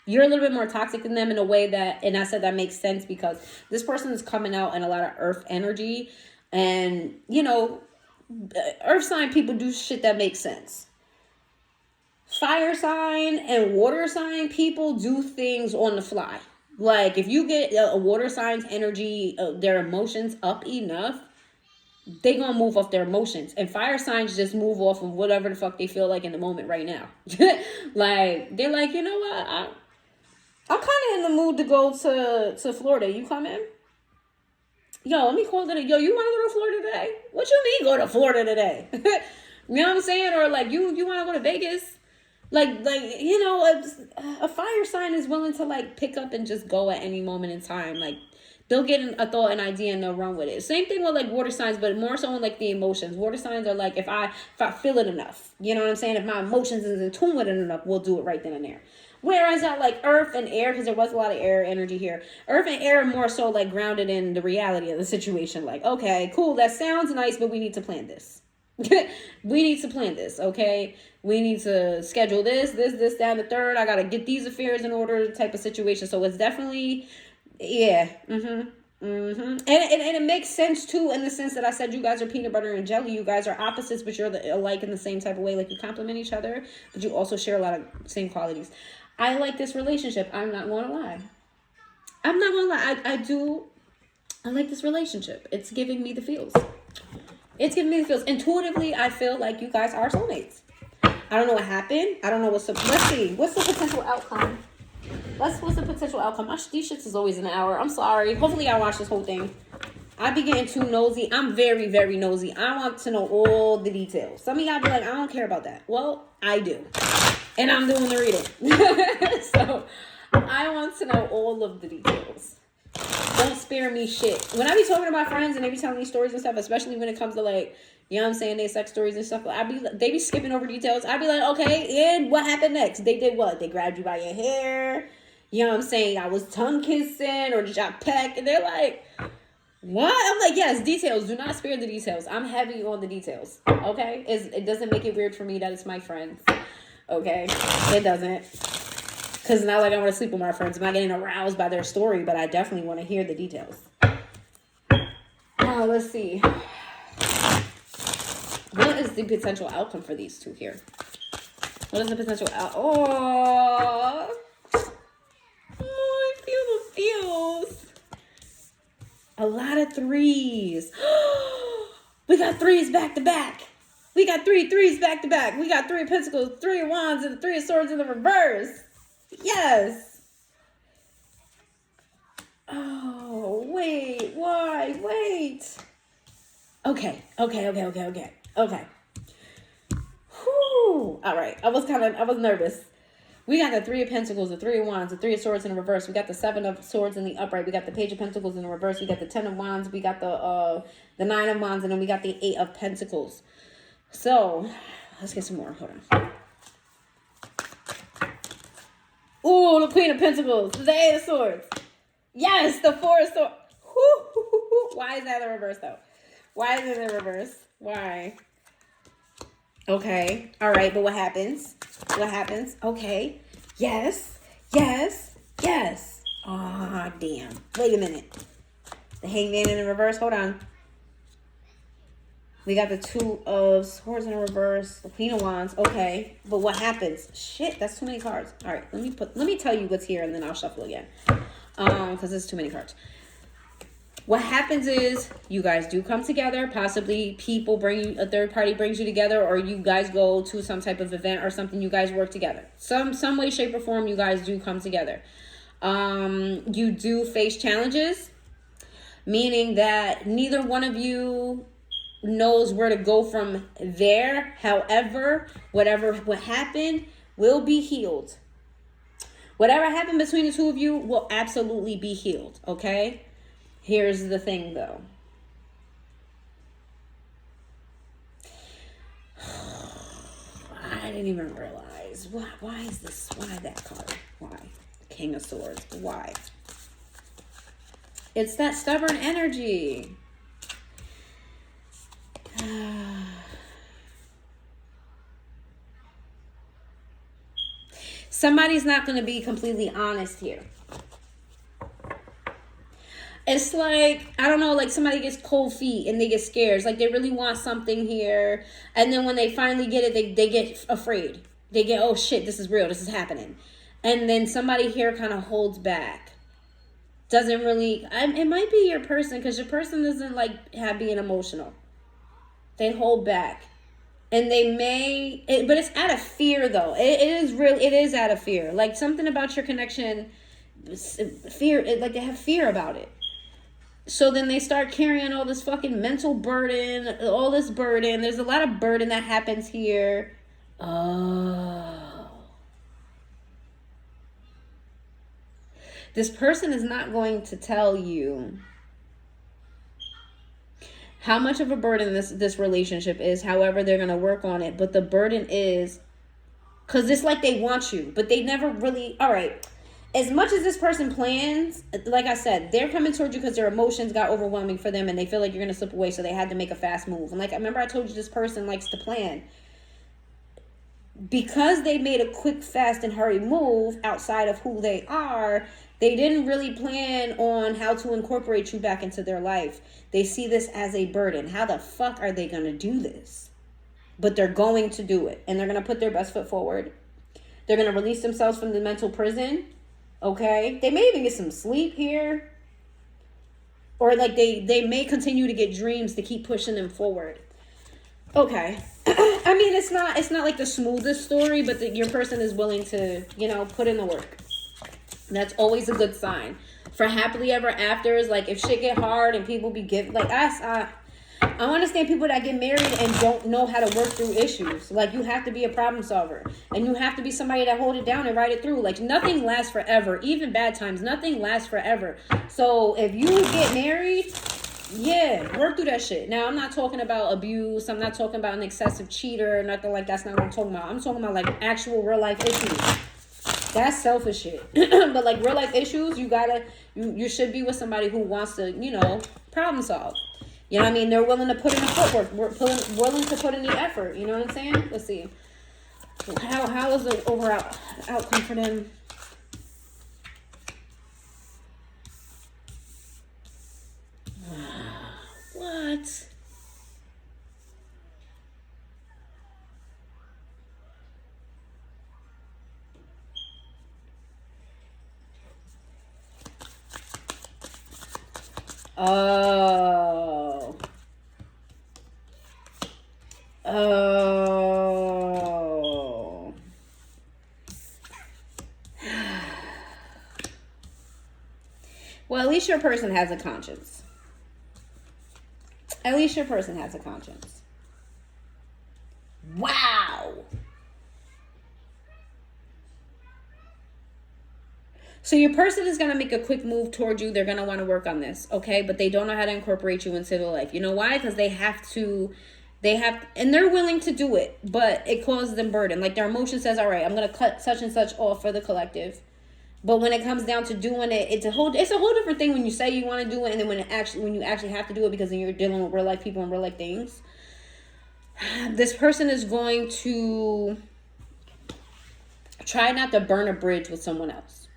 You're a little bit more toxic than them in a way that, and I said that makes sense because this person is coming out in a lot of earth energy, and you know, earth sign people do shit that makes sense. Fire sign and water sign people do things on the fly. Like if you get a water sign's energy, their emotions up enough, they gonna move off their emotions. And fire signs just move off of whatever the fuck they feel like in the moment right now. Like they're like, you know what, I'm kind of in the mood to go to Florida. You coming? Yo, let me call it. Yo, you want to go to Florida today? What you mean go to Florida today? You know what I'm saying? Or like you want to go to Vegas? Like you know, a fire sign is willing to like pick up and just go at any moment in time. Like they'll get a thought, an idea, and they'll run with it. Same thing with like water signs, but more so on like the emotions. Water signs are like if I feel it enough. You know what I'm saying? If my emotions is in tune with it enough, we'll do it right then and there. Whereas I like earth and air, because there was a lot of air energy here. Earth and air are more so like grounded in the reality of the situation. Like, okay, cool, that sounds nice, but we need to plan this. We need to plan this, okay? We need to schedule this, that, and the third. I got to get these affairs in order type of situation. So it's definitely, yeah. And it makes sense too, in the sense that I said you guys are peanut butter and jelly. You guys are opposites, but you're alike in the same type of way. Like you complement each other, but you also share a lot of same qualities. I like this relationship. I'm not going to lie. I like this relationship. It's giving me the feels. Intuitively, I feel like you guys are soulmates. I don't know what happened. I don't know let's see. What's the potential outcome? What's the potential outcome? These shits is always an hour. I'm sorry. Hopefully I watch this whole thing. I be getting too nosy. I'm very, very nosy. I want to know all the details. Some of y'all be like, I don't care about that. Well, I do. And I'm doing the reading. So I want to know all of the details. Don't spare me shit. When I be talking to my friends and they be telling me stories and stuff, especially when it comes to like, you know what I'm saying, they sex stories and stuff, they be skipping over details. I be like, okay, and what happened next? They did what? They grabbed you by your hair. You know what I'm saying? I was tongue kissing or did y'all peck? And they're like, what? I'm like, yes, details. Do not spare the details. I'm heavy on the details. Okay? It doesn't make it weird for me that it's my friends. Okay? It doesn't. Because it's not like I want to sleep with my friends. I'm not getting aroused by their story, but I definitely want to hear the details. Now, let's see. What is the potential outcome for these two here? What is the potential Oh, I feel the feels. A lot of threes. We got threes back to back. We got three threes back to back. We got 3 of pentacles, 3 of wands, and 3 of swords in the reverse. Yes. Oh, wait. Why? Wait. Okay. Whew. All right. I was nervous. We got the 3 of pentacles, the 3 of wands, the 3 of swords in the reverse. We got the 7 of swords in the upright. We got the page of pentacles in the reverse. We got the 10 of wands. We got the 9 of wands, and then we got the 8 of pentacles. So let's get some more. Hold on. Ooh, the Queen of Pentacles. The 8 of swords. Yes, the 4 of swords. Why is that in reverse though? Why is it in reverse? Why? Okay. All right. But what happens? What happens? Okay. Yes. Ah, damn. Wait a minute. The Hangman in the reverse. Hold on. We got the 2 of swords in the reverse. The Queen of Wands. Okay. But what happens? Shit, that's too many cards. All right. Let me tell you what's here and then I'll shuffle again. Because there's too many cards. What happens is you guys do come together. Possibly people a third party brings you together, or you guys go to some type of event or something. You guys work together. Some way, shape, or form. You guys do come together. You do face challenges, meaning that neither one of you knows where to go from there. However, what happened will be healed. Whatever happened between the two of you will absolutely be healed. Okay. Here's the thing, though. I didn't even realize. Why is this? Why that card? Why? King of Swords. Why? It's that stubborn energy. Somebody's not going to be completely honest here. It's like, I don't know, like somebody gets cold feet and they get scared. It's like they really want something here. And then when they finally get it, they get afraid. They get, oh shit, this is real. This is happening. And then somebody here kind of holds back. Doesn't really, it might be your person, because your person doesn't like being emotional. They hold back. And they may, but it's out of fear though. It is out of fear. Like something about your connection, fear, like they have fear about it. So then they start carrying all this fucking mental burden, all this burden. There's a lot of burden that happens here. Oh. This person is not going to tell you how much of a burden this relationship is. However, they're going to work on it. But the burden is, because it's like they want you, but they never really, all right. As much as this person plans, like I said, they're coming towards you because their emotions got overwhelming for them and they feel like you're going to slip away, so they had to make a fast move. And like, I remember I told you this person likes to plan. Because they made a quick, fast, and hurry move outside of who they are, they didn't really plan on how to incorporate you back into their life. They see this as a burden. How the fuck are they going to do this? But they're going to do it. And they're going to put their best foot forward. They're going to release themselves from the mental prison. Okay, they may even get some sleep here, or like they may continue to get dreams to keep pushing them forward. Okay, I mean it's not like the smoothest story, but your person is willing to, you know, put in the work. That's always a good sign for happily ever afters. Like if shit get hard and people be giving, like I don't understand people that get married and don't know how to work through issues. Like, you have to be a problem solver. And you have to be somebody that hold it down and ride it through. Like, nothing lasts forever. Even bad times, nothing lasts forever. So, if you get married, yeah, work through that shit. Now, I'm not talking about abuse. I'm not talking about an excessive cheater. Nothing like that's not what I'm talking about. I'm talking about, like, actual real life issues. That's selfish shit. But, like, real life issues, you should be with somebody who wants to, problem solve. You know what I mean? They're willing to put in the footwork. Willing to put in the effort. You know what I'm saying? Let's see. How is the overall outcome for them? What? Oh. Well, at least your person has a conscience. At least your person has a conscience. Wow. So your person is going to make a quick move towards you. They're going to want to work on this, okay? But they don't know how to incorporate you into their life. You know why? Because and they're willing to do it, but it causes them burden. Like, their emotion says, all right, I'm going to cut such and such off for the collective. But when it comes down to doing it, it's a whole different thing when you say you want to do it, and then when you actually have to do it, because then you're dealing with real life people and real life things. This person is going to try not to burn a bridge with someone else.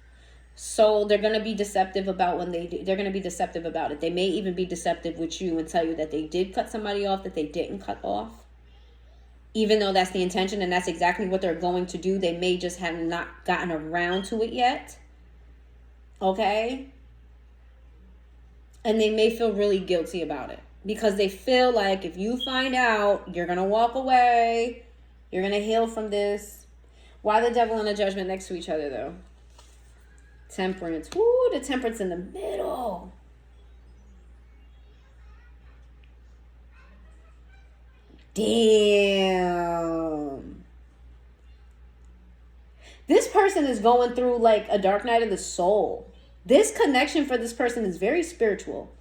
So they're going to be deceptive about they're going to be deceptive about it. They may even be deceptive with you and tell you that they did cut somebody off that they didn't cut off. Even though that's the intention and that's exactly what they're going to do. They may just have not gotten around to it yet. Okay? And they may feel really guilty about it. Because they feel like if you find out, you're going to walk away. You're going to heal from this. Why the devil and the judgment next to each other, though? Temperance. Woo, the temperance in the middle. Damn. This person is going through like a dark night of the soul. This connection for this person is very spiritual.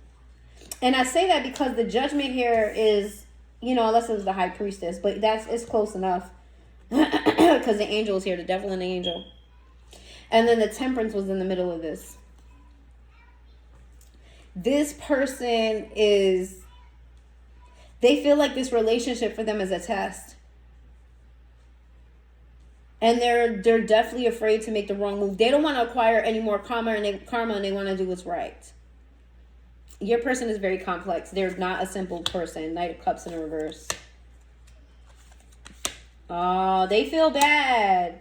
And I say that because the judgment here is, unless it was the high priestess, but it's close enough. Because the angel is here, the devil and the angel. And then the temperance was in the middle of this. This person they feel like this relationship for them is a test. And they're definitely afraid to make the wrong move. They don't want to acquire any more karma, and they want to do what's right. Your person is very complex. They're not a simple person. Knight of Cups in reverse. Oh, they feel bad.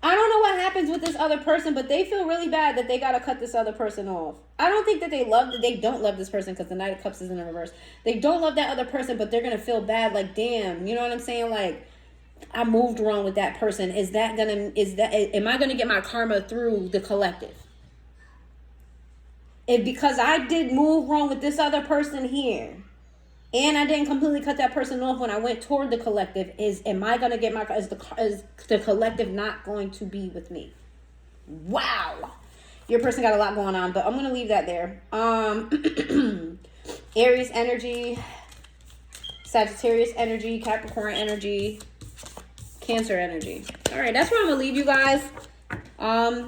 I don't know what happens with this other person, but they feel really bad that they got to cut this other person off. I don't think that they don't love this person, because the Knight of Cups is in the reverse. They don't love that other person, but they're going to feel bad, like, damn, you know what I'm saying? Like, I moved wrong with that person. Am I going to get my karma through the collective? Because I did move wrong with this other person here, and I didn't completely cut that person off when I went toward the collective, am I going to get is the collective not going to be with me? Wow. Your person got a lot going on, but I'm going to leave that there. Aries energy, Sagittarius energy, Capricorn energy, Cancer energy. All right, that's where I'm going to leave you guys. I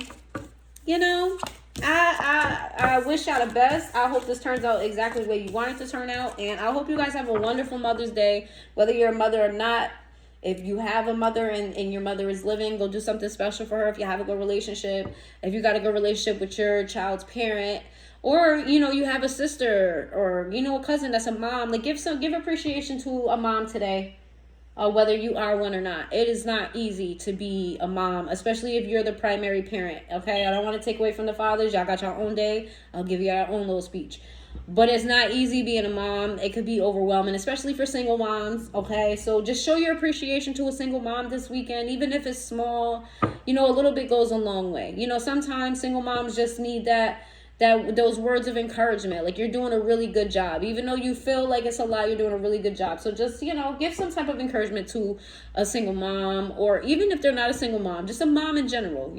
wish y'all the best. I hope this turns out exactly the way you want it to turn out. And I hope you guys have a wonderful Mother's Day. Whether you're a mother or not, if you have a mother and your mother is living, go do something special for her. If you have a good relationship, if you got a good relationship with your child's parent, or, you have a sister or, a cousin that's a mom, like give appreciation to a mom today. Whether you are one or not. It is not easy to be a mom, especially if you're the primary parent, okay? I don't want to take away from the fathers. Y'all got your own day. I'll give you our own little speech. But it's not easy being a mom. It could be overwhelming, especially for single moms, okay? So just show your appreciation to a single mom this weekend, even if it's small. A little bit goes a long way. Sometimes single moms just need that those words of encouragement, like you're doing a really good job, even though you feel like it's a lot, you're doing a really good job. So just, give some type of encouragement to a single mom, or even if they're not a single mom, just a mom in general.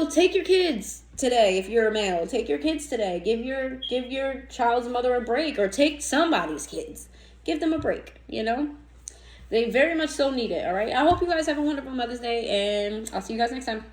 Take your kids today. If you're a male, take your kids today. Give your child's mother a break, or take somebody's kids, give them a break. They very much so need it. All right, I hope you guys have a wonderful Mother's Day, and I'll see you guys next time.